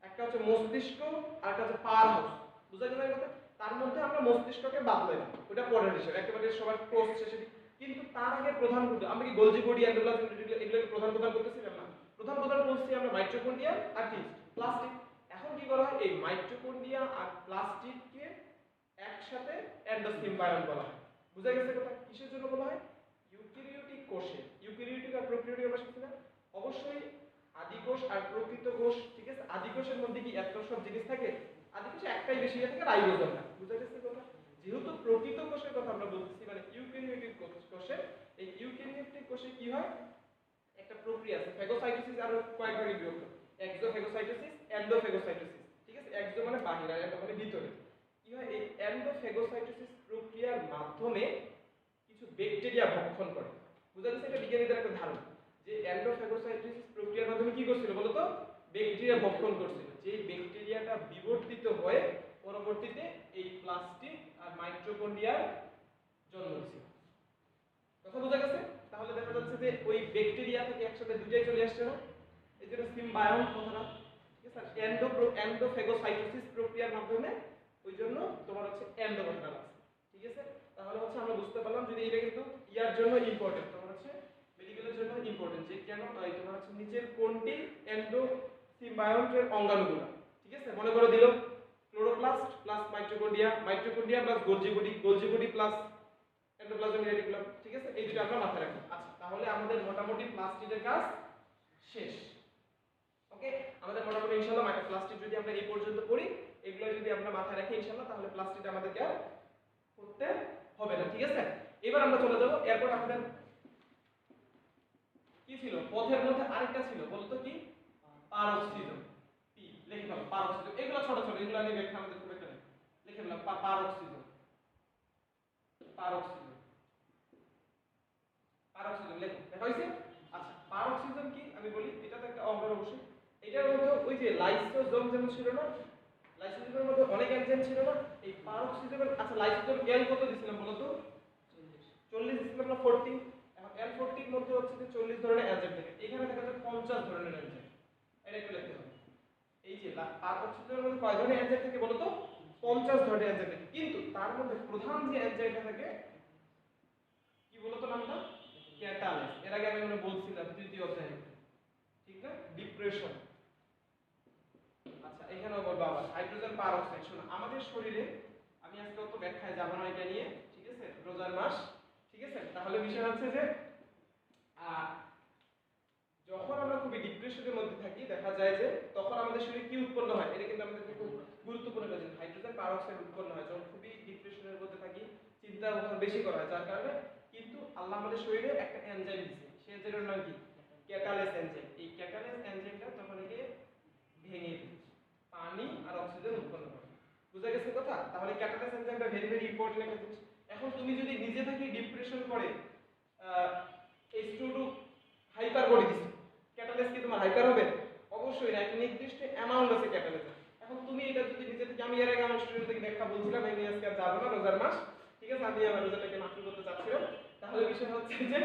Speaker 1: একটা হচ্ছে মস্তিষ্ক, আর একটা হচ্ছে পাওয়ার হাউস। বুঝা গেল কথা? তার মধ্যে আমরা মস্তিষ্ককে বাদ দিলাম, ওটা পরের বিষয়, একেবারে সবার কোর্স শেষে। কিন্তু তার আগে প্রধান দুটো, আমরা কি গোলজি বডি, এন্ডোপ্লাজমিক রেটিকুলাম এগুলোকে প্রধান প্রধান করতেছিলাম না? প্রধান প্রধান বলছি আমরা মাইটোকন্ড্রিয়া আর কি প্লাস্টিড। এখন কি করা হয়, এই মাইটোকন্ড্রিয়া আর প্লাস্টিডকে একসাথে এন্ডোসিম্বায়ন্ট বলা হয়। বুঝা গেছে কথা? কিসের জন্য বলা হয়? ইউক্যারিওটিক কোষে, ইউক্যারিওটিক আর প্রোক্যারিওটিক আমরা শিখছি না? অবশ্যই আদি কোষ আর প্রকৃত কোষ, ঠিক আছে? আদি কোষের মধ্যে কি এত সব জিনিস থাকে? আদি কোষে একটাই বেশি থাকে, রাইবোজোমটা। বুঝা গেছে কথা? যেহেতু প্রকৃত কোষের কথা আমরা বলতেছি, মানে ইউক্যারিওটিক কোষে, এই ইউক্যারিওটিক কোষে কি হয়, একটা প্রক্রিয়া আছে, ফ্যাগোসাইটোসিস, আর কয়েক ভাগে বিভক্ত, এক্সোফ্যাগোসাইটোসিস, এন্ডোফ্যাগোসাইটোসিস, ঠিক আছে? এক্সো মানে বাহির, আর এন্ডো মানে ভিতরে। কি হয়, এই এন্ডোফ্যাগোসাইটোসিস প্রক্রিয়ার মাধ্যমে কিছু ব্যাকটেরিয়া ভক্ষণ করে। বুঝা গেছে? এটা বিজ্ঞানীদের একটা ধারণা যে এন্ডোফ্যাগোসাইটোসিস প্রক্রিয়ার মাধ্যমে কি করছিল বলো তো? ব্যাকটেরিয়া ভক্ষণ করছিল। যে ব্যাকটেরিয়াটা বিবর্তিত হয়ে পরবর্তীতে এই প্লাস্টিক আর মাইটোকন্ড্রিয়ার জন্ম দিয়েছিল। কথা বোঝা গেছে? তাহলে দেখা যাচ্ছে যে ওই ব্যাকটেরিয়া থেকে একসাথে দুটাই চলে আসছে না, এই জন্য সিম্বায়ন্ট কথাটা, ঠিক আছে? এন্ডোফ্যাগোসাইটোসিস প্রক্রিয়ার মাধ্যমে, ওই জন্য তোমার হচ্ছে এন্ডো কথাটা আছে, ঠিক আছে? তাহলে হচ্ছে আমরা বুঝতে পারলাম যদি এটা কিন্তু ইয়ার জন্য ইম্পর্টেন্ট, তোমার হচ্ছে মেডিকেলের জন্য ইম্পর্টেন্ট, যে কেন তোমার হচ্ছে নিচের কোনটি এন্ডোসিম্বায়ন্টের অঙ্গাণুগুলো, ঠিক আছে? মনে করে দিল chloroplast plus mitochondria, mitochondria plus Golgi body, Golgi body plus endoplasmic reticulum, ঠিক আছে? এই দুটো আমরা মাথায় রাখবো। আচ্ছা, তাহলে আমাদের মোটামুটি প্লাস্টিডের কাজ শেষ। ওকে, আমাদের মোটামুটি ইনশাআল্লাহ প্লাস্টিড যদি আমরা এই পর্যন্ত পড়ি, এগুলো যদি আমরা মাথায় রাখি ইনশাআল্লাহ, তাহলে প্লাস্টিড আমাদেরকে আর করতে হবে না, ঠিক আছে? এবার আমরা চলে যাব, এরপর আমাদের কি ছিল পথের মধ্যে? আরেকটা ছিল, বলতো কি? পারক্সিজম। পি লিখে ফেলো, পারক্সিজম। এগুলো ছোট ছোট, এগুলো নিয়ে ব্যাখ্যা আমাদের খুব একটা নেই, লিখে ফেলো পারক্সিজম। পারক্সিজম, পারক্সিজম লেখো, দেখা হইছে? আচ্ছা, পারক্সিজম কি আমি বলি, এটা তো একটা অঙ্গাণু অবশ্যই। এটার মধ্যে ওই যে লাইসোজোম যেমন ছিল না, লাইসোজোমের মধ্যে অনেক এনজাইম ছিল না, এই পারক্সিজমের, আচ্ছা লাইসোজোম এল কত দিছিলাম বলো তো? 40 দিছিলাম না? 40। এখন এল 40 এর মধ্যে হচ্ছে যে 40 ধরনের এনজাইম থাকে, এখানে দেখা যাচ্ছে 50 ধরনের এনজাইম। এটা একটু লিখতে হবে, এই যে পারক্সিজমের মধ্যে কয় ধরনের এনজাইম থাকে বলো তো? 50 ধরনের এনজাইম থাকে, কিন্তু তার মধ্যে প্রধান যে এনজাইমটা থাকে কি বলতো নামটা? ক্যাটালেস। এর আগে আমি মনে বলছিলাম তৃতীয় অধ্যায়ে, ঠিক না? ডিপ্রেশন। আচ্ছা, এখানেও বলবো আবার হাইড্রোজেন পারঅক্সাইড। শোনো, আমাদের শরীরে, আমি আজকে অত ব্যাখ্যায় যাব না এটা নিয়ে, ঠিক আছে? রোজার মাস, ঠিক আছে? তাহলে বিষয় হচ্ছে যে যখন আমরা খুবই ডিপ্রেশনের মধ্যে থাকি, দেখা যায় যে তখন আমাদের শরীরে কি উৎপন্ন হয়, এটা কিন্তু আমাদের খুব গুরুত্বপূর্ণ কাজ। হাইড্রোজেন পারঅক্সাইড উৎপন্ন হয় যখন খুবই ডিপ্রেশনের মধ্যে থাকি, চিন্তা ভাবনা বেশি করা হয়, যার কারণে কিন্তু আল্লাহ আমাদের শরীরে একটা এনজাইম দিয়েছে, সেই এনজাইমের নাম কি? ক্যাটালেস এনজাইম। এই ক্যাটালেস এনজাইমটা তখন একে ভেঙে দিই, পানি আর অক্সিজেন উৎপন্ন করে। বুঝা গেছে কথা? তাহলে ক্যাটালেস এনজাইমটা ভেরি ভেরি ইম্পর্টেন্ট একটা জিনিস। এখন তুমি যদি নিজে থেকে ডিপ্রেশন করে H2 হাইপার করে দিছো, ক্যাটালিস্ট কি তোমার হাইপার হবে? অবশ্যই না, একটা নির্দিষ্ট অ্যামাউন্ট আছে ক্যাটালিস্ট। এখন তুমি এটা যদি নিজে থেকে, আমি এর আগে আমার স্টুডেন্ট থেকে ব্যাখ্যা বলছিলাম, আমি আজকে আর যাবো না, রোজার মাস, ঠিক আছে? আমি আমার রোজাটাকে মাফ করতে চাচ্ছিলাম। তাহলে বিষয় হচ্ছে যে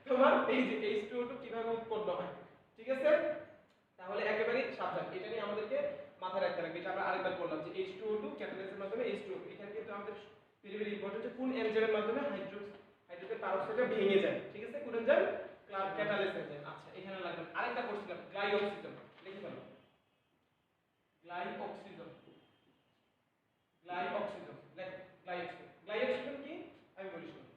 Speaker 1: তোমার এই যে H2O2 কিভাবে উৎপন্ন হয়, ঠিক আছে? তাহলে একেবারে সাবধান, এটা নিয়ে আমাদেরকে মাথায় রাখতে হবে। এটা আমরা আরেকবার বললাম যে H2O2 ক্যাটালিস্টের মাধ্যমে H2O, এখানে কিন্তু আমাদের ভেরি ভেরি ইম্পর্টেন্ট যে কোন এনজাইমের মাধ্যমে হাইড্রোজেন পারঅক্সাইডটা ভেঙে যায়, ঠিক আছে? কোন এনজাইম? Catalyst enzyme. আচ্ছা, এখানে লাগবে আরেকটা পড়ছিলাম, গ্লাইঅক্সিজন। লিখে ফেলো, গ্লাইঅক্সিজন। গ্লাইঅক্সিজন লেখ, গ্লাইঅক্সিজন। গ্লাইঅক্সিজন কি আমি বলি, শুনো।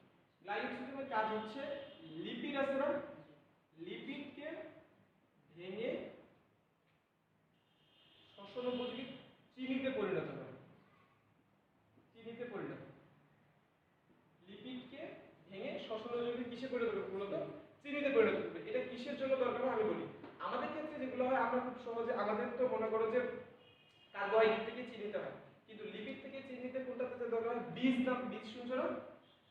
Speaker 1: কিসে পরিণত করবে মূলত চিনিতে পরিণত করবে। এটা কিসের জন্য দরকার হয় আমি বলি। আমাদের ক্ষেত্রে যেগুলো হয় আমরা খুব সহজে আমাদের তো মনে করো যে কার্বোহাইড্রেট থেকে চিনিতে হয়, কিন্তু লিপিড থেকে চিনিতে কোনটাতে দরকার হয়? বীজ শুনছো না?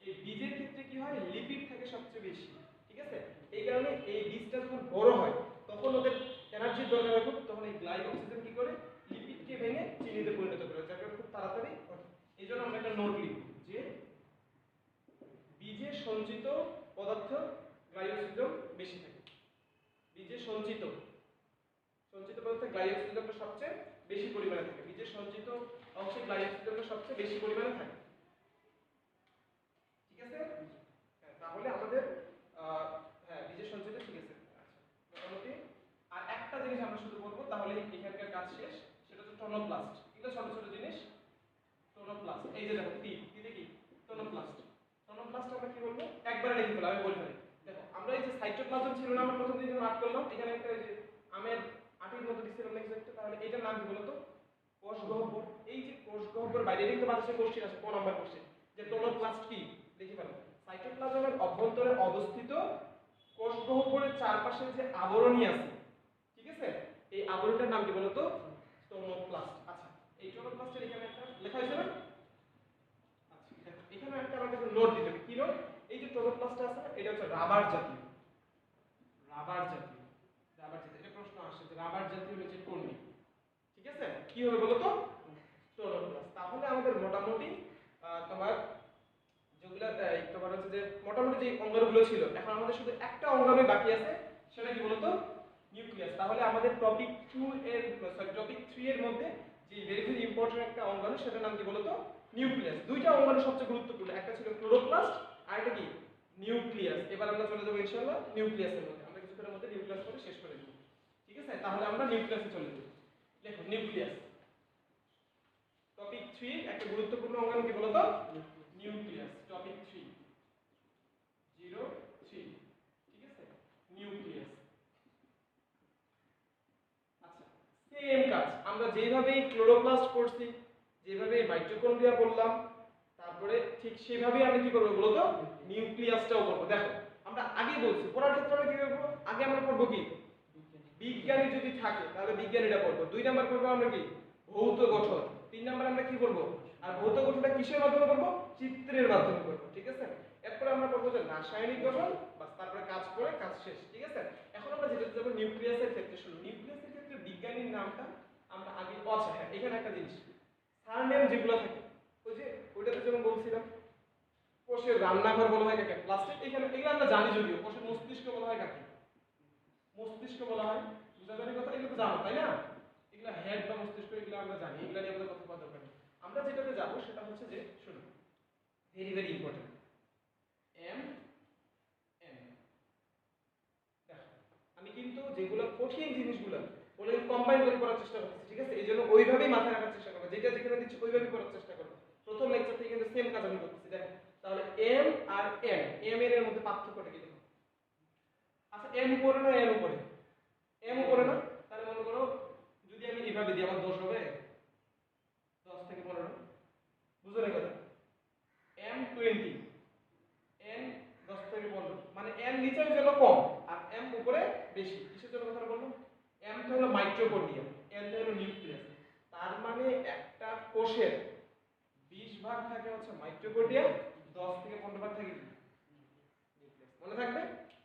Speaker 1: এই বীজের ক্ষেত্রে কি হয়? লিপিড থাকে সবচেয়ে বেশি, ঠিক আছে? এই কারণে এই বীজটা যখন বড় হয় তখন ওদের এনার্জির দরকার হয় খুব, তখন এই গ্লাইকোক্সিজেন কি করে লিপিডকে ভেঙে চিনিতে পরিণত করে, যার কারণে খুব তাড়াতাড়ি হয়। এই জন্য আমরা একটা নোট লিখব যে বীজে সঞ্চিত পদার্থ গ্লাইকোসিজেন বেশি থাকে। বীজে সঞ্চিত পদার্থে গ্লাইকোসিজেনটা সবচেয়ে বেশি পরিমাণে থাকে। বীজের সঞ্চিত অংশে গ্লাইকোসিজেনটা সবচেয়ে বেশি পরিমাণে থাকে, ঠিক আছে? হ্যাঁ, তাহলে আমাদের হ্যাঁ বীজের সঞ্চিত, ঠিক আছে। আচ্ছা মোটামুটি আর একটা জিনিস আমরা শুধু বলবো, তাহলে এখানকার কাজ শেষ। সেটা হচ্ছে টোনোপ্লাস্ট। এগুলো ছোট ছোট জিনিস। টোনোপ্লাস্ট, এই যে দেখো টিতে কি টোনোপ্লাস্ট। টোনোপ্লাস্ট আমরা কি বলবো একবারে লিখে ফেলো, আমি বলি ফেলি। দেখো আমরা এই যে সাইটোপ্লাজম ছিল না, আমরা প্রথম দিন যখন আর্ট করলাম, এখানে একটা এই যে আমের আটির মতো দিছিলাম নেক্সট একটা, তাহলে এটার নাম কি বলতো? কোষ গহ্বর। এই যে কোষ গহ্বর বাইরে কিন্তু বাতাসে কোশ্চেন আছে, কোন নাম্বার কোশ্চেন যে টোনোপ্লাস্ট কি লিখে ফেলো। সাইটোপ্লাজমের অভ্যন্তরে অবস্থিত কোষ গহ্বরের চারপাশে যে আবরণী আছে, ঠিক আছে, এই আবরণীটার নাম কি বলতো? টোনোপ্লাস্ট। আচ্ছা এই টোনোপ্লাস্টের এখানে একটা লেখা হয়েছে না? আচ্ছা দেখো এখানে একটা আমাদের নোট দিতে হবে। কি নোট? এই যে টোনোপ্লাস্ট আছে না, এটা হচ্ছে রাবার জাতীয়। রাবার জাতীয়, রাবার জাতীয়। এটা প্রশ্ন আসে যে রাবার জাতীয় হচ্ছে কোনটি, ঠিক আছে? কি হবে বলো তো? টোনোপ্লাস্ট। তাহলে আমাদের মোটামুটি তোমার যেগুলা তোমার হচ্ছে যে মোটামুটি যে অঙ্গাণুগুলো ছিল, এখন আমাদের শুধু একটা অঙ্গাণু বাকি আছে, সেটা কি বলতো? নিউক্লিয়াস। তাহলে আমাদের টপিক 2 এর টপিক 3 এর মধ্যে যে ভেরি ভেরি ইম্পর্টেন্ট একটা অঙ্গাণু, সেটার নাম কি বলতো? নিউক্লিয়াস। দুইটা অঙ্গাণু সবচেয়ে গুরুত্বপূর্ণ, একটা ছিল ক্লোরোপ্লাস্ট আর একটা কি নিউক্লিয়াস। এবার আমরা চলে যাব ইনশাআল্লাহ নিউক্লিয়াসের মধ্যে। আমরা কিছুক্ষণের মধ্যে নিউক্লিয়াস পড়ে শেষ করে দেব, ঠিক আছে? তাহলে আমরা নিউক্লিয়াসে চলে যাব। দেখো নিউক্লিয়াস টপিক 3 একটা গুরুত্বপূর্ণ অঙ্গাণু কি বলতো? নিউক্লিয়াস। টপিক 3 03, ঠিক আছে? নিউক্লিয়াস। আচ্ছা সেম কাজ আমরা যেভাবে ক্লোরোপ্লাস্ট করছি, যেভাবে মাইটোকন্ড্রিয়া বললাম, তারপরে ঠিক সেভাবেই আমি কি করব বলো তো? নিউক্লিয়াসটাও করব। দেখো আমরা আগে বলছি পড়ার ক্ষেত্রে আমরা কি করব? আগে আমরা পড়ব কি বিজ্ঞানী যদি থাকে তাহলে বিজ্ঞানীটা পড়ব, 2 নাম্বার পড়ব আমরা কি ভৌত গঠন, 3 নাম্বার আমরা কি করব? আর ভৌত গঠনটা কিসের মাধ্যমে করব? চিত্রের মাধ্যমে করব, ঠিক আছে? এরপর আমরা পড়ব যে রাসায়নিক গঠন, বাস তারপরে কাজ করে কাজ শেষ, ঠিক আছে? এখন আমরা যেটা যাব নিউক্লিয়াসের ক্ষেত্রে। শুনুন নিউক্লিয়াসের ক্ষেত্রে বিজ্ঞানীর নামটা আমরা আগে, আচ্ছা হ্যাঁ এখানে একটা জিনিস সারনেম যেগুলো থাকে, ওই যে ওইটাতে যেমন বলছিলাম কোষের রান্নাঘর বলা হয় কাকে? প্লাস্টিক। এখানে এগুলো আমরা জানি, যদিও কোষের মস্তিষ্ক বলা হয় কাকে? মস্তিষ্ক বলা হয়। বুঝা যায় কথা? এগুলো তো জানো তাই না? এগুলো হেড বা মস্তিষ্ক, এগুলো আমরা জানি, এগুলো নিয়ে আমাদের কথা বলা দরকার নেই। আমরা যেটাতে যাব সেটা হচ্ছে যে শুনো very very important M N. আমি কিন্তু যেগুলো কঠিন জিনিসগুলো ওগুলো কম্বাইন করে পড়ার চেষ্টা করছি, ঠিক আছে? এই জন্য ওইভাবেই মাথায় রাখার চেষ্টা করবো, যেটা যেখানে দিচ্ছি ওইভাবেই পড়ার চেষ্টা করবো। প্রথম লেকচার থেকে কিন্তু সেম কাজ আমি করতেছি, দেখো। তাহলে M R N, M N এর মধ্যে পার্থক্যটা কি দেখো? আচ্ছা এম উপরে না এন উপরে? এম উপরে না? তাহলে মনে করো যদি আমি এইভাবে দিই আমার দোষ হবে? 10 থেকে 15, বুঝো না কথা? এম 20, এন 10 থেকে 15, মানে এন নিচের জন্য কম আর এম উপরে বেশি। কিসের জন্য কথা বললাম? এম তো হলো মাইটোকন্ড্রিয়া, এন তো হলো নিউক্লিয়াস। তার মানে একটা কোষের 20 ভাগ থাকে হচ্ছে মাইটোকন্ড্রিয়া, 10 থেকে 15 ভাগ থাকে নিউক্লিয়াস। মনে থাকবে?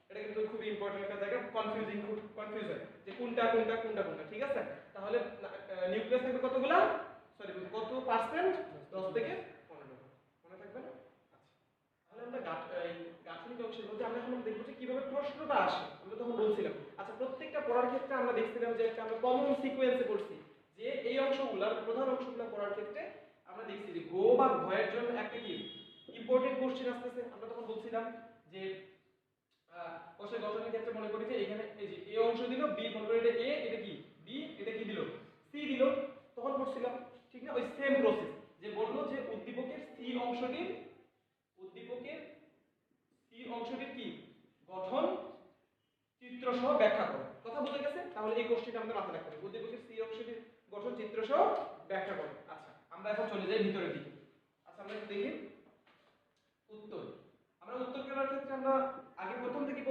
Speaker 1: এটা কিন্তু খুব ইম্পর্টেন্ট একটা জায়গা, কনফিউজিং, খুব কনফিউজ হয় যে কোনটা কোনটা কোনটা কোনটা, ঠিক আছে? তাহলে নিউক্লিয়াস থাকবে কতগুলা, সরি কত পার্সেন্ট? 10 থেকে 15। মনে থাকবে না? তাহলে আমরা গাঠনিক অংশের মধ্যে আমরা এখন দেখব যে কিভাবে প্রশ্নটা আসে। আমরা তখন বলছিলাম আচ্ছা প্রত্যেকটা পড়ার ক্ষেত্রে আমরা দেখছিলাম যে একটা আমরা কমন সিকোয়েন্সে পড়ছি, যে এই অংশগুলোর প্রধান অংশগুলো পড়ার ক্ষেত্রে আমরা দেখছি যে গো বা ঘয়ের জন্য একটা কি ইম্পর্টেন্ট কোশ্চেন আসতেছে। আমরা তখন বলছিলাম যে কোষের গঠনের ক্ষেত্রে মনে করি যে এখানে এই যে এ অংশ দিল, বি মনে করি এটা এ, এটা কি বি, এটা কি দিল সি দিল, তখন পড়ছিলাম ঠিক না? ওই সেম প্রসেস যে বললো যে উদ্দীপকের সি অংশটির কি গঠন চিত্র সহ ব্যাখ্যা করো। কথা বুঝে গেছে? তাহলে এই কোশ্চেনটা আমাদের মাথায় রাখতে হবে, উদ্দীপকের সি অংশটির গঠন চিত্র সহ ব্যাখ্যা করো। আচ্ছা আমরা এখন চলে যাই ভিতরের দিকে। আচ্ছা আমরা একটু দেখি উত্তর। আমরা উত্তর করার ক্ষেত্রে আমরা প্রথম থেকে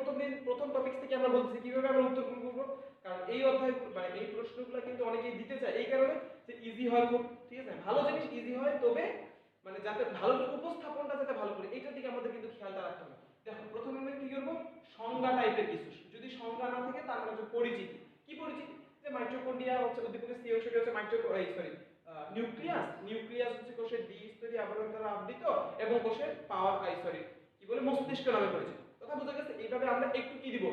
Speaker 1: প্রথম টপিক থেকে আমরা বলছি কিভাবে আমরা উত্তর করব, কারণ এই অধ্যায় মানে এই প্রশ্নগুলো কিন্তু অনেকেই দিতে চায় এই কারণে যে ইজি হয় খুব, ঠিক আছে, ভালো জিনিস ইজি হয়, তবে মানে যাতে ভালো উপস্থাপনটা যাতে ভালো করে এইটার দিকে আমাদের কিন্তু খেয়ালটা রাখতে হবে। দেখো প্রথমে আমরা কি করব, সংজ্ঞা টাইপের কিছু, যদি সংজ্ঞা না থাকে তার মানে হচ্ছে পরিচিতি। কি পরিচিতি, যে মাইটোকন্ড্রিয়া হচ্ছে উদ্দীপকের সি অংশটি হচ্ছে নিউক্লিয়াস হচ্ছে কোষের দ্বিস্তরী আবরণ দ্বারা আবৃত এবং কোষের কি বলে মস্তিষ্ক নামে পরিচিত। কথা বোঝা গেছে? এইভাবে আমরা একটু কি দিব,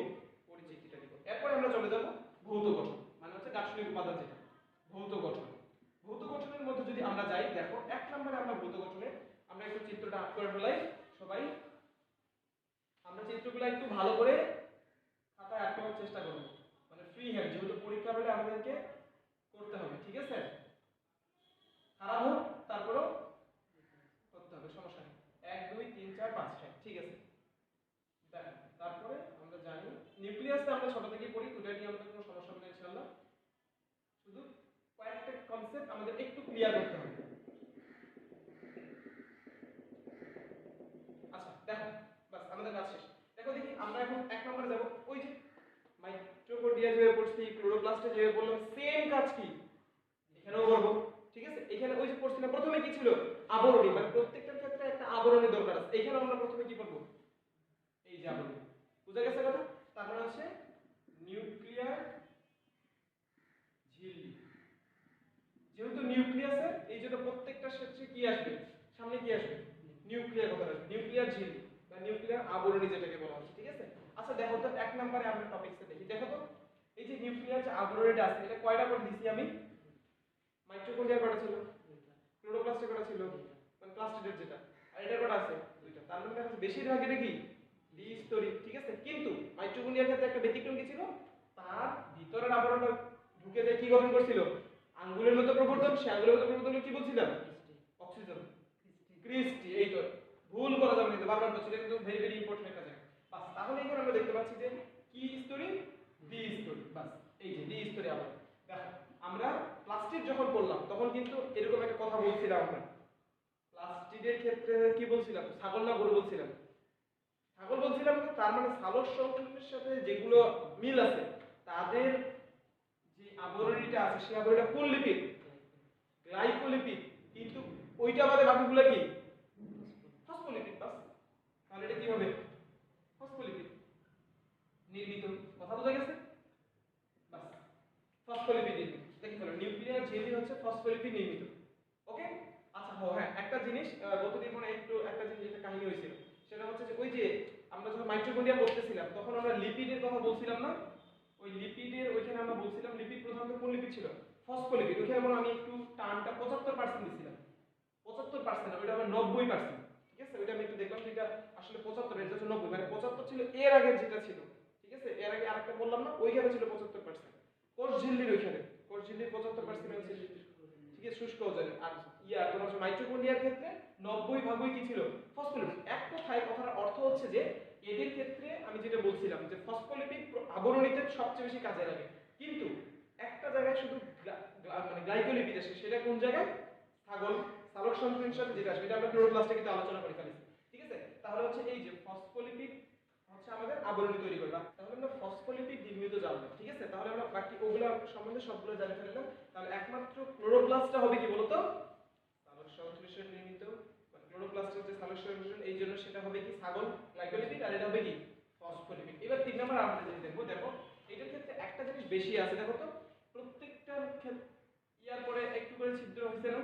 Speaker 1: পরিচিতিটা দিব। এরপরে আমরা চলে যাব ভৌত গঠন, মানে হচ্ছে গাঠনিক উপাদান যেটা ভৌত গঠন। ভৌত গঠনের মধ্যে যদি আমরা যাই, দেখো এক নম্বরে আমরা ভৌত গঠনে আমরা একটু চিত্রটা আঁক করে ফেলাই সবাই। আমরা চিত্রগুলো একটু ভালো করে খাতায় আঁকার চেষ্টা করব, মানে ফ্রি হ্যান্ড, যেহেতু পরীক্ষা হলে আমাদেরকে করতে হবে, ঠিক আছে, খারাপ হোক তারপরেও করতে হবে, সমস্যা নেই। 1 2 3 4 5 হ্যাঁ ঠিক আছে। তারপরে আমরা জানি নিউক্লিয়াসটা আমরা ছোট থেকেই পড়ি, ওটা নিয়ে আমাদের কোনো সমস্যা হবে না ইনশাআল্লাহ। শুধু কয়েকটা কনসেপ্ট আমাদের একটু ক্লিয়ার করতে হবে। আচ্ছা দেখো, বাস আমাদের কাজ শেষ। দেখো দেখি আমরা এখন এক নম্বরে যাব, ওই যে মাইটোকন্ড্রিয়া যেভাবে পড়ছি, ক্লোরোপ্লাস্টে যেভাবে বললাম, সেম কাজ কি এখানেও করব, ঠিক আছে। এখানে ওই যে পড়ছিলাম প্রথমে কি ছিল, আবরণী, মানে প্রত্যেকটার ক্ষেত্রে একটা আবরণী দরকার আছে। এখানে আমরা প্রথমে কি করব, এই যে আবরণী, বুঝা গেছে কথা? তারপর হচ্ছে নিউক্লিয়ার ঝিল্লি, যেহেতু নিউক্লিয়াসের এই জন্য প্রত্যেকটা ক্ষেত্রে কি আসবে, সামনে কি আসবে, নিউক্লিয়ার কথা আসবে, নিউক্লিয়ার ঝিল্লি বা নিউক্লিয়ার আবরণী যেটাকে বলা হচ্ছে, ঠিক আছে। আচ্ছা দেখো তো এক নম্বরে আমরা টপিকসে দেখি, দেখো তো এই যে নিউক্লিয়ার যে আবরণীটা আছে এটা কয়টা করে দিছি আমি, মাইটোকন্ড্রিয়া কয়টা ছিল, ক্লোরোপ্লাস্টে কয়টা ছিল, মানে প্লাস্টিডের যেটা, আর এটা কয়টা আছে, দুইটা। তার মানে দেখা যাচ্ছে বেশিরভাগ এটা কি দ্বিস্তরী, ঠিক আছে। কিন্তু মাইটোকন্ড্রিয়ার ক্ষেত্রে একটা ব্যতিক্রম কি ছিল, তার ভিতরের আবরণটা ঢুকে যায় কি গঠন করছিল, আঙ্গুলের মতো প্রবর্তন। সে আঙ্গুলের মতো প্রবর্তন কি বলছিলাম, অক্সিজেন ক্রিস্টি। এই তো ভুল করা যাবে না, বারবার বলছি, এটা কিন্তু ভেরি ভেরি ইম্পর্টেন্ট একটা জায়গা। বাস তাহলে এখানে আমরা দেখতে পাচ্ছি যে কি স্তরী, দ্বিস্তরী। বাস এই যে দ্বিস্তরী আবরণ। দেখো আমরা প্লাস্টিক যখন পড়লাম তখন কিন্তু এরকম একটা কথা বলছিলাম, আমরা প্লাস্টিকের ক্ষেত্রে কি বলছিলাম, ছাগল না গরু বলছিলাম, ছাগল বলছিলাম। তার মানে সালোক সংশ্লেষের সাথে যেগুলো মিল আছে তাদের যে আবরণীটা আছে সেই আবরণীটা কোন লিপিড, গ্লাইকোলিপিড। কিন্তু ওইটা বাদে বাকিগুলো কি ফসফোলিপিড। বাস তাহলে এটা কি হবে, ফসফোলিপিড নির্মিত। কথা বোঝা গেছে? বাস ফসফোলিপিড নির্মিত, দেখি তাহলে নিউক্লিয়ার ঝিল্লি হচ্ছে ফসফোলিপিড নির্মিত। ওকে আচ্ছা হ্যাঁ একটা জিনিস গতদিন মনে একটু একটা জিনিস একটা কাহিনী হয়েছিল, সেটা হচ্ছে যে ওই যে আমরা যখন মাইটোকন্ড্রিয়া পড়তেছিলাম তখন আমরা লিপিডের কথা বলছিলাম না, ওই লিপিডের ওইখানে আমরা বলছিলাম লিপিড প্রধানত কোন লিপিড ছিল, ফসফোলিপিড। ওইখানে মনে আমি একটু টানটা 75% দিছিলাম, 75% না, ওইটা হবে 90%, ঠিক আছে। ওইটা আমি একটু দেখলাম যে এটা আসলে 75, এটা হচ্ছে 90, মানে 75 ছিল এর আগে যেটা ছিল, ঠিক আছে। এর আগে আরেকটা বললাম না, ওইখানে ছিল 75%। কোষ ঝিল্লির ওইখানে কোষ ঝিল্লির 75% ছিল, ঠিক আছে, শুষ্ক ওজনে। আর তোমার মাইটোকন্ড্রিয়ার ক্ষেত্রে 90 ভাগই কি ছিল, ফসফোলিপিড। এক কথায় কথার অর্থ হচ্ছে যে এদের ক্ষেত্রে আমি যেটা বলছিলাম যে ফসফোলিপিড আবরণীতে সবচেয়ে বেশি কাজে লাগে, কিন্তু একটা জায়গায় শুধু মানে গ্লাইকোলিপিড আসে, সেটা কোন জায়গায়, ছাগল সালোক সংশ্লেষের সাথে যেটা আসবে, এটা আমরা ক্লোরোপ্লাস্টে কিন্তু আলোচনা করে ফেলেছি, ঠিক আছে। তাহলে হচ্ছে এই যে ফসফোলিপিড হচ্ছে আমাদের আবরণী তৈরি করবে, তাহলে আমরা ফসফোলিপিড নির্মিত জানলাম, ঠিক আছে। তাহলে আমরা বাকি ওগুলো সম্বন্ধে সবগুলো জানে ফেললাম। তাহলে একমাত্র ক্লোরোপ্লাস্টটা হবে কি বলতো, সালোক সংশ্লেষণ নির্মিত, মানে ক্লোরোপ্লাস্টের যে সালোক সংশ্লেষণ, এই জন্য সেটা হবে কি ছাগল গ্লাইকোলিপিড, আর এটা হবে কি ফসফোলিপিড। এবার 3 নম্বর আমরা যেটা দেখবো, দেখো এটার ক্ষেত্রে একটা জিনিস বেশি আছে, দেখো তো প্রত্যেকটার ক্ষেত্রে ইয়ার পরে একটু করে ছিদ্র হইছে না,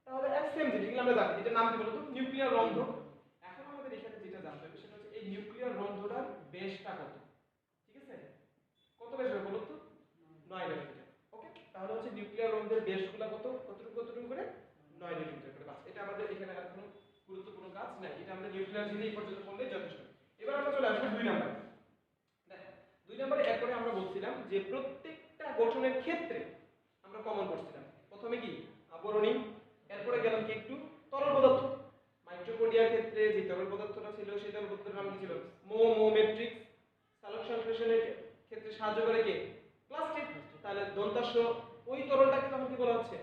Speaker 1: তাহলে সেম জিনিস এগুলো আমরা জানি, এটার নাম কি বলতো, নিউক্লিয়ার রন্ধ্র। এখন আমাদের এখানে যেটা জানতে হবে সেটা হচ্ছে এই নিউক্লিয়ার রন্ধ্রটার ব্যাসটা কত, ঠিক আছে, কত ব্যাস হবে বলো তো, 9 মিলিমিটার। ওকে তাহলে হচ্ছে নিউক্লিয়ার রন্ধ্রের ব্যাসগুলো কতটুকু করে, 9 মিলিমিটার করে। বাস এটা আমাদের এখানে আর কোনো গুরুত্বপূর্ণ কাজ নাই, এটা আমরা নিউক্লিয়ার ঝিল্লি এই পর্যন্ত পড়লেই যথেষ্ট। এবার আমরা চলে আসবো 2 নম্বরে। দেখো 2 নম্বরে এরপরে আমরা বলছিলাম যে প্রত্যেকটা গঠনের ক্ষেত্রে আমরা কমন করছিলাম প্রথমে কি আবরণী, এরপরে গেলাম কি একটু তরল পদার্থ। মাইটোকন্ড্রিয়ার ক্ষেত্রে যে তরল পদার্থটা ছিল সেই তরল পদার্থের নাম কি ছিল, ম্যাট্রিক্স। সালোক সংশ্লেষণের ক্ষেত্রে সাহায্য করে কে, প্লাস্টিড। তাহলে দন্তাস্ব, ওই তরলটাকে তখন কি বলা হচ্ছে,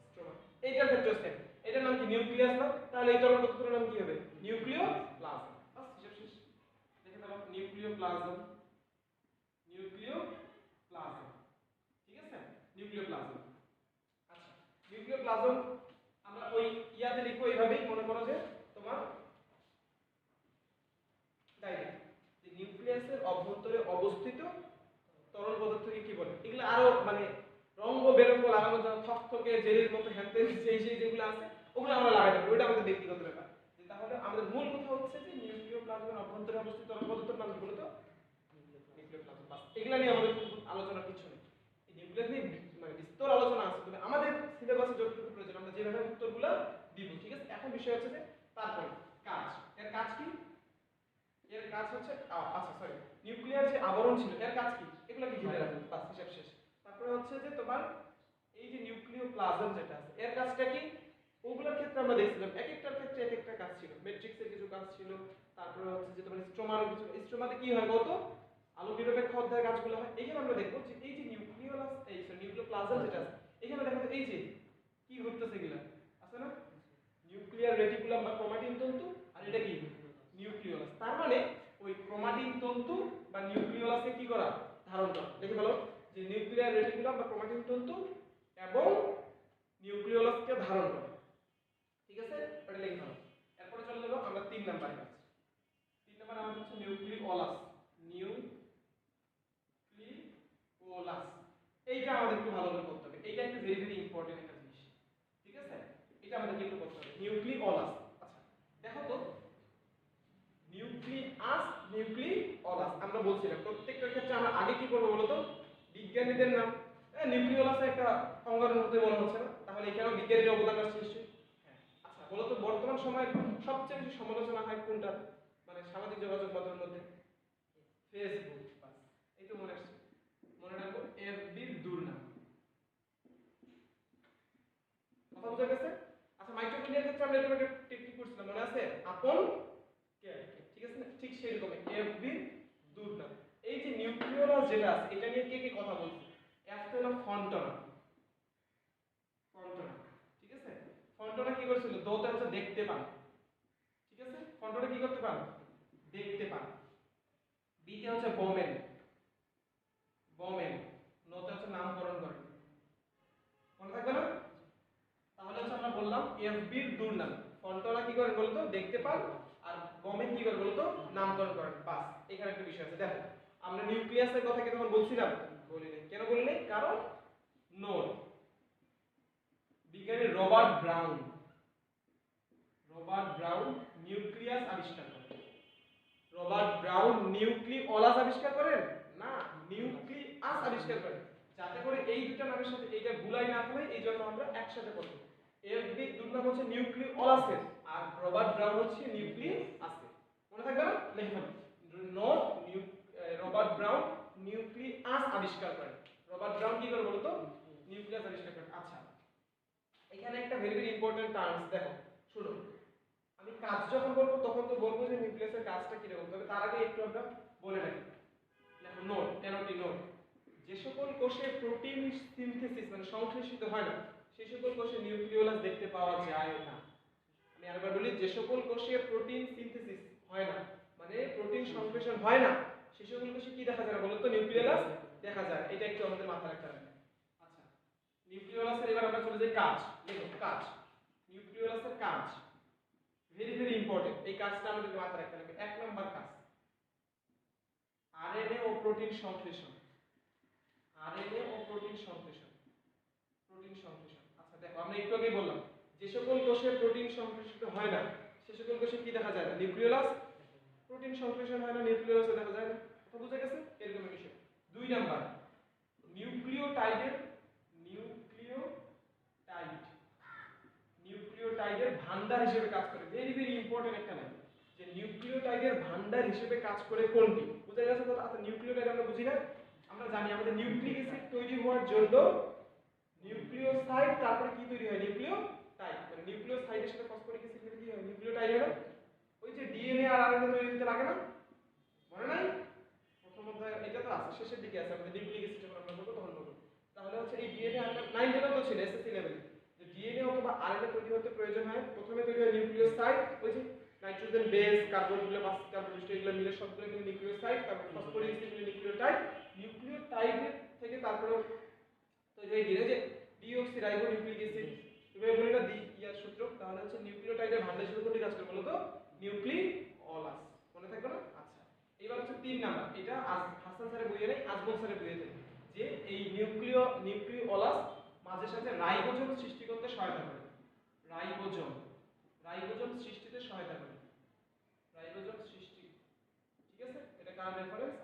Speaker 1: স্ট্রোমা। এইটার ক্ষেত্রে সেম, এটার নাম কি নিউক্লিয়াস না, তাহলে এই তরল পদার্থের নাম কি হবে, নিউক্লিওপ্লাজম। বাস হিসাব শেষ। দেখে নাও নিউক্লিওপ্লাজম, নিউক্লিওপ্লাজম, ঠিক আছে, নিউক্লিওপ্লাজম। আচ্ছা, নিউক্লিওপ্লাজম আমরা ওই ইয়াতে লিখবো এইভাবেই, মনে করো যে তোমার ডাইরেক্ট যে নিউক্লিয়াসের অভ্যন্তরে অবস্থিত তরল পদার্থকে কি বলে, এগুলো আরো মানে রঙ্গ বেরঙ্গ লাগানোর জন্য থকথকে জেলির মতো হ্যান্ডেল সেই যেগুলো আছে ওগুলো আমরা লাগাই দেবো, ওইটা আমাদের ব্যক্তিগত ব্যাপার। তাহলে আমাদের মূল কথা হচ্ছে যে নিউক্লিওপ্লাজমের অভ্যন্তরে অবস্থিত তরল পদার্থের নাম কি বলতো, নিউক্লিওপ্লাজম। বাস, এগুলা নিয়ে আমাদের আলোচনার কিছু নেই, এই নিউক্লিয়াস নিয়ে মানে বিস্তর আলোচনা আছে, তবে আমাদের সিলেবাসে যতটুকু প্রয়োজন আমরা যেভাবে উত্তরগুলো দিব, ঠিক আছে। এখন বিষয় হচ্ছে যে তারপরে কাজ, এর কাজ কি, এর কাজ হচ্ছে আচ্ছা সরি, নিউক্লিয়ার যে আবরণ ছিল এর কাজ কি, এগুলোকে ঘিরে রাখা, বাস হিসাব শেষ। তারপরে হচ্ছে যে তোমার এই যে নিউক্লিওপ্লাজম যেটা আছে এর কাজটা কি, ওগুলোর ক্ষেত্রে আমরা দেখছিলাম এক একটার ক্ষেত্রে এক একটা কাজ ছিল, ম্যাট্রিক্সের কিছু কাজ ছিল, তারপরে হচ্ছে যে তোমার স্ট্রোমার কিছু, স্ট্রোমাতে কি হয় কত আলো নিরপেক্ষ অধ্যায়ের কাজগুলো হয়। এখানে আমরা দেখব যে এই যে নিউক্লিওলাস এই নিউক্লিওপ্লাজম যেটা আছে এখানে দেখো তো এই যে কি ঘটতেছে এগুলা আছে না, নিউক্লিয়ার রেটিকুলাম বা ক্রোমাটিন তন্তু, আর এটা কি নিউক্লিওলাস। তার মানে ওই ক্রোমাটিন তন্তু বা নিউক্লিওলাসকে কি করা, ধারণ করা। দেখে ভালো যে নিউক্লিয়ার রেটিকুলাম বা ক্রোমাটিন তন্তু এবং নিউক্লিওলাসকে ধারণ করে, ঠিক আছে, এটা লিখে ভালো। এরপরে চলে যাব আমরা 3 নাম্বারে কাজ। 3 নাম্বার আমাদের হচ্ছে নিউক্লিওলাস, নিউক্লিওলাস, এইটা আমাদের একটু ভালো করে করতে হবে, এইটা একটা ভেরি ইম্পর্টেন্ট একটা জিনিস, ঠিক আছে, এটা আমাদের একটু করতে হবে নিউক্লিওলাস। আচ্ছা দেখো তো নিউক্লিয়াস, নিউক্লিওলাস আমরা বলছিলাম প্রত্যেকটার ক্ষেত্রে আমরা আগে কি করব বলতো, বিজ্ঞানীদের নাম। নিউক্লিওলাসে একটা সংগঠন হতে মনে হচ্ছে না, তাহলে এখানেও বিজ্ঞানীর অবদান আছে নিশ্চয়ই। হ্যাঁ আচ্ছা বলতো বর্তমান সময়ে সবচেয়ে বেশি সমালোচনা হয় কোনটা, মানে সামাজিক যোগাযোগ মাধ্যমের মধ্যে, ফেসবুক। বাস এই তো মনে আসছে, মনে রাখবো এফবির দুর্নাম, কথা বোঝা গেছে। আচ্ছা মাইটোকন্ড্রিয়ার ক্ষেত্রে আমরা এটা একটা টেকনিক করছিলাম মনে আছে, আপন কে, ঠিক আছে না, ঠিক সেই রকম এফবি দুর্নাম। এই যে নিউক্লিওলাস যেটা আছে এটা নিয়ে কে কে কথা বলছে, একটা হলো ফন্টনা, ফন্টনা, ঠিক আছে। ফন্টনা কি করেছিল, দোতে হচ্ছে দেখতে পান, ঠিক আছে, ফন্টনা কি করতে পান, দেখতে পান। বিতে হচ্ছে বোমেন, বোমেন, নোতে হচ্ছে নামকরণ করেন, মনে থাকবে না। তাহলে হচ্ছে আমরা বললাম এফবির দুর্নাম, ফন্টনা কি করে বলতো দেখতে পান, আর বোমেন কি করে বলতো নামকরণ করেন। বাস এখানে একটা বিষয় আছে, দেখো আমরা নিউক্লিয়াসের কথা কি তখন বলছিলাম, বলি নাই, কেন বলি নাই, কারণ নোট বিজ্ঞানী Robert brown, Robert brown nucleus আবিষ্কার করেন। রবার্ট ব্রাউন নিউক্লিওলাস আবিষ্কার করেন না, নিউক্লিয়াস আবিষ্কার করেন, যাতে করে এই দুটো নামের সাথে এইটা ভুলাই না হয়, এই জন্য আমরা একসাথে করব। এফবি দুর্নাম হচ্ছে নিউক্লিওলাসের, আর রবার্ট ব্রাউন হচ্ছে নিউক্লিয়াসের, মনে থাকবে না, লিখবেন নোট রবার্ট ব্রাউন নিউক্লিয়াস আবিষ্কার করেন। রবার্ট ব্রাউন কি করে বলতো, নিউক্লিয়াস আবিষ্কার করেন। আচ্ছা এখানে একটা ভেরি ইম্পর্টেন্ট টার্মস দেখো, শুনো আমি কাজ যখন বলবো তখন তো বলবো যে নিউক্লিয়াসের কাজটা কি রকম, তবে তার আগে একটু আমরা বলে রাখি। দেখো নোট, এনওটি নোট, যে সকল কোষে প্রোটিন সিনথেসিস মানে সংশ্লেষিত হয় না সেই সকল কোষে নিউক্লিওলাস দেখতে পাওয়া যায় না। আমি আরেকবার বলি, যে সকল কোষে প্রোটিন সিনথেসিস হয় না মানে প্রোটিন সংশ্লেষণ হয় না সেই সকল কোষে কি দেখা যায় না বলো তো, নিউক্লিওলাস দেখা যায়, এটা একটু আমাদের মাথায় রাখতে হবে। আচ্ছা নিউক্লিওলাসের এবার আমরা চলে যাই কাজ, দেখো কাজ, নিউক্লিওলাসের কাজ ভেরি ইম্পর্টেন্ট, এই কাজটা আমাদের মাথায় রাখতে হবে। 1 নাম্বার কাজ আরএনএ ও প্রোটিন সংশ্লেষণ, আরএনএ ও প্রোটিন সংশ্লেষণ, প্রোটিন সংশ্লেষণ। আচ্ছা দেখো আমরা একটু আগে বললাম যে সকল কোষে প্রোটিন সংশ্লেষিত হয় না সে সকল কোষে কি দেখা যায় না, নিউক্লিওলাস, প্রোটিন সংশ্লেষণ হয় না নিউক্লিওলাসে দেখা যায় না, কথা বুঝা গেছে, এরকম বিষয়। 2 নাম্বার নিউক্লিওটাইডের, নিউক্লিওটাইড, নিউক্লিওটাইডের ভান্ডার হিসেবে কাজ করে, ভেরি ইম্পর্টেন্ট একটা লাইন, যে নিউক্লিওটাইডের ভান্ডার হিসেবে কাজ করে কোনটি, বুঝা গেছে কথা। আচ্ছা নিউক্লিওটাইড আমরা বুঝি না, আমরা জানি আমাদের নিউক্লিক অ্যাসিড তৈরি হওয়ার জন্য নিউক্লিওসাইড তারপরে কি তৈরি হয়, নিউক্লিওটাইড, মানে নিউক্লিওসাইডের সাথে ফসফরিক অ্যাসিড মিলে কি হয়, নিউক্লিওটাইড হয় না। ওই যে ডিএনএ আর আরএনএ তৈরি হতে লাগে না, মনে নাই, প্রথম অধ্যায় এটা তো আছে, শেষের দিকে আছে আমাদের নিউক্লিক অ্যাসিড যখন আমরা বলবো তখন বলবো। তাহলে হচ্ছে এই ডিএনএ আর 9 জনের তো ছিল এসএসসি লেভেলে, যে ডিএনএ অথবা আরএনএ তৈরি হতে প্রয়োজন হয় প্রথমে তৈরি হয় নিউক্লিওসাইড, ওই যে নাইট্রোজেন নাইট্রোজেন বেস কার্বনগুলো পাঁচ কার্বনিষ্ট এগুলো মিলে সবগুলো কিন্তু নিউক্লিওসাইড, তারপর ফসফরিক এগুলো নিউক্লিওটাইড, নিউক্লিওটাইড থেকে তারপরে তৈরি হয়ে গিয়ে যে ডিঅক্সি রাইবো নিউক্লিক অ্যাসিড, এভাবে বলি না ইয়ার সূত্র, তাহলে হচ্ছে নিউক্লিওটাইডের ভান্ডার হিসেবে কোনটি কাজ করে বলো তো? নিউক্লিওলাস। মনে থাকবে না? আচ্ছা, এবার হচ্ছে 3 নাম্বার, এটা হাসান স্যারের বইয়ে নেই, আজমল স্যারের বইয়ে নেই, যে এই নিউক্লিওলাস মাঝে সাথে রাইবোজোম সৃষ্টি করতে সহায়তা করে। রাইবোজোম সৃষ্টিতে সহায়তা করে, রাইবোজোম সৃষ্টি, ঠিক আছে? এটা কার রেফারেন্স?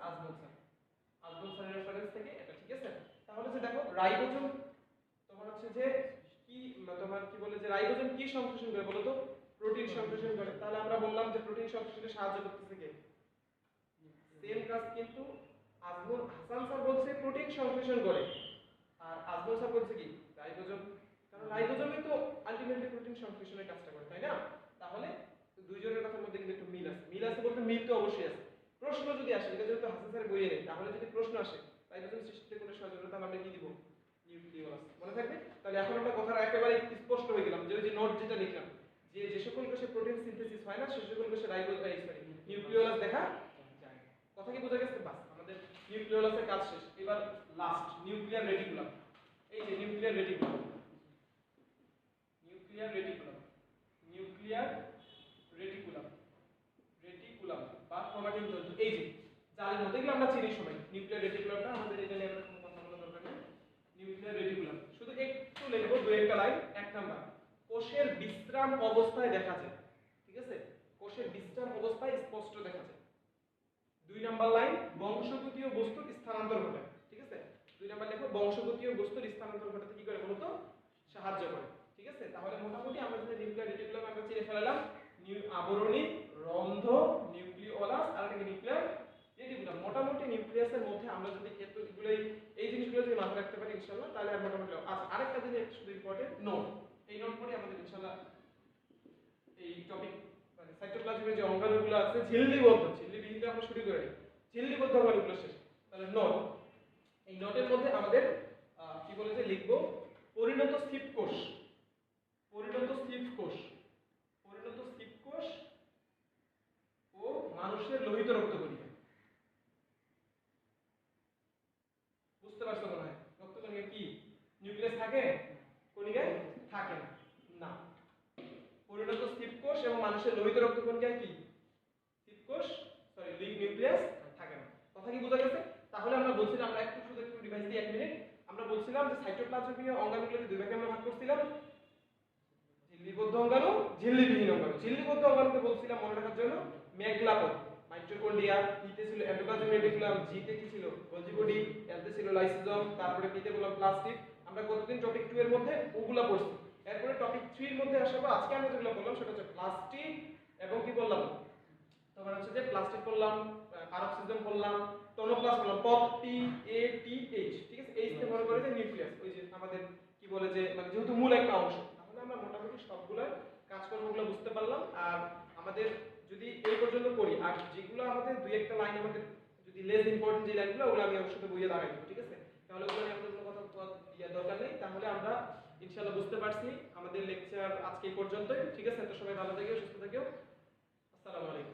Speaker 1: আজমল স্যারের রেফারেন্স থেকে এটা, ঠিক আছে? তাহলে যে দেখো রাইবোজোম তোমার হচ্ছে যে কি, তোমার কি বলে যে রাইবোজোম কি সংশ্লেষণ করে বলো তো? প্রোটিন সংশ্লেষণ করে। তাহলে আমরা বললাম যে প্রোটিন সংশ্লেষণে সাহায্য করতেছে কে? সেম কাজ কিন্তু হাসান স্যার বলছে প্রোটিন সংশ্লেষণ করে, আর আজমল স্যার বলছে কি? রাইবোজোম। কারণ রাইবোজোমই তো আলটিমেটলি প্রোটিন সংশ্লেষণের কাজটা করে, তাই না? তাহলে দুইজনের কথার মধ্যে কিন্তু একটু মিল আছে বলতে মিল তো অবশ্যই আছে। প্রশ্ন যদি আসে, এটা যেহেতু হাসান স্যার বইয়ে নেই, তাহলে যদি প্রশ্ন আসে রাইবোজোম সৃষ্টিতে কোনো সহায়তা, তাহলে আমরা কি দিব? নিউক্লিওলাস। মনে থাকবে? তাহলে এখন আমরা কথাটা একেবারে স্পষ্ট হয়ে গেলাম, যে নোট যেটা লিখলাম, যে যে সকল কোষে প্রোটিন সিনথেসিস হয় না, সে সকল কোষে নিউক্লিওলাস দেখা যায়। কথা কি বোঝা গেছে? বাস, আমাদের নিউক্লিওলাসের কাজ শেষ। এবার লাস্ট নিউক্লিয়ার রেটিকুলাম। এই যে নিউক্লিয়ার রেটিকুলাম বা ক্রোমাটিন তন্তু, এই যে জালের মধ্যে, এগুলো আমরা চিনি সবাই। নিউক্লিয়ার রেটিকুলামটা আমাদের এটা নিয়ে আমরা কোনো কথা বলার দরকার নেই। নিউক্লিয়ার রেটিকুলাম শুধু একটু লিখবো, দুই একটা লাইন। 1 নাম্বার, কোষের বিশ্রাম অবস্থায় দেখা যায়, ঠিক আছে? কোষের বিশ্রাম অবস্থায় স্পষ্ট দেখা যায়। 2 নাম্বার লাইন, বংশগতীয় বস্তুর স্থানান্তর ঘটায়, ঠিক আছে? 2 নাম্বার লেখো, বংশগতীয় বস্তুর স্থানান্তর ঘটাতে কি করে বলো তো? সাহায্য করে, ঠিক আছে? তাহলে মোটামুটি আমরা যদি নিউক্লিয়ার রেটিকুলাম আমরা চিনে ফেলাম, আবরণী, রন্ধ্র, নিউক্লিওলাস আর একটা নিউক্লিয়ার রেটিকুলাম। মোটামুটি নিউক্লিয়াসের মধ্যে আমরা যদি এতগুলোই এই জিনিসগুলো যদি মাথায় রাখতে পারি ইনশাআল্লাহ, তাহলে আর মোটামুটি। আচ্ছা, আরেকটা জিনিস একটু শুধু ইম্পর্টেন্ট নোট, এই নোট পড়ে আমাদের ইনশাআল্লাহ এই টপিক মানে সাইটোপ্লাজমের যে অঙ্গাণুগুলো আছে ঝিল্লিবিহীনটা আমরা শুরু করে নিই, ঝিল্লিবদ্ধ অঙ্গাণুগুলো শেষ। তাহলে নোট, এই নোটের মধ্যে আমাদের কি বলে যে লিখবো, পরিণত স্থিত কোষ, ও মানুষের লোহিত রক্তকণিকা। বুঝতে পারছো মনে হয়? রক্তকণিকা কি নিউক্লিয়াস থাকে? কণিকায় থাকে না। না, পরিণত স্থিত কোষ এবং মানুষের লোহিত রক্তকণিকায় কি নিউক্লিয়াস থাকে না। কথা কি বোঝা গেছে? তাহলে আমরা বলছিলাম, আমরা শুধু একটু রিভাইজ দিই 1 মিনিট। আমরা বলছিলাম যে সাইটোপ্লাজমীয় অঙ্গাণুগুলোকে দুই ভাগে আমরা ভাগ করছিলাম, ঝিল্লিবদ্ধ অঙ্গাণু, ঝিল্লিবিহীন অঙ্গাণু। ঝিল্লিবদ্ধ অঙ্গাণুকে বলছিলাম মনে রাখার জন্য মেগলাপন, মাইটোকন্ড্রিয়া, ইতে ছিল এন্ডোপ্লাজমিক রেটিকুলাম, জিতে কি ছিল? গোলজি বডি, এলতে ছিল লাইসোজোম, তারপরে পিতে বললাম প্লাস্টিড। আমরা গতদিন টপিক 2 এর মধ্যে ওগুলা পড়ছি। এরপরে টপিক 3 এর মধ্যে আসার পর আজকে আমরা যেগুলো বললাম সেটা হচ্ছে প্লাস্টিড এবং কি বললাম তোমার হচ্ছে যে প্লাস্টিড বললাম, পারক্সিজম বললাম, টোনোপ্লাস্ট বললাম, পপ টি এ টি এইচ, ঠিক আছে? এইচ তে মনে করে যে নিউক্লিয়াস, ওই যে আমাদের কি বলে যে মানে যেহেতু মূল একটা অংশ। তাহলে আমরা মোটামুটি সবগুলা কাজকর্মগুলো বুঝতে পারলাম। আর আমাদের যদি এই পর্যন্ত করি, আর যেগুলো আমাদের দুই একটা লাইন আমাদের যদি লেস ইম্পর্টেন্ট যে লাইনগুলো, ওগুলো আমি অবশ্যই বইয়ে দাঁড়াই দেবো, ঠিক আছে? তাহলে ওগুলো নিয়ে আমাদের কোনো কথা দরকার নেই। তাহলে আমরা ইনশাআল্লাহ বুঝতে পারছি। আমাদের লেকচার আজকে এই পর্যন্তই, ঠিক আছে? তো সবাই ভালো থেকো, সুস্থ থেকো। আসসালামু আলাইকুম।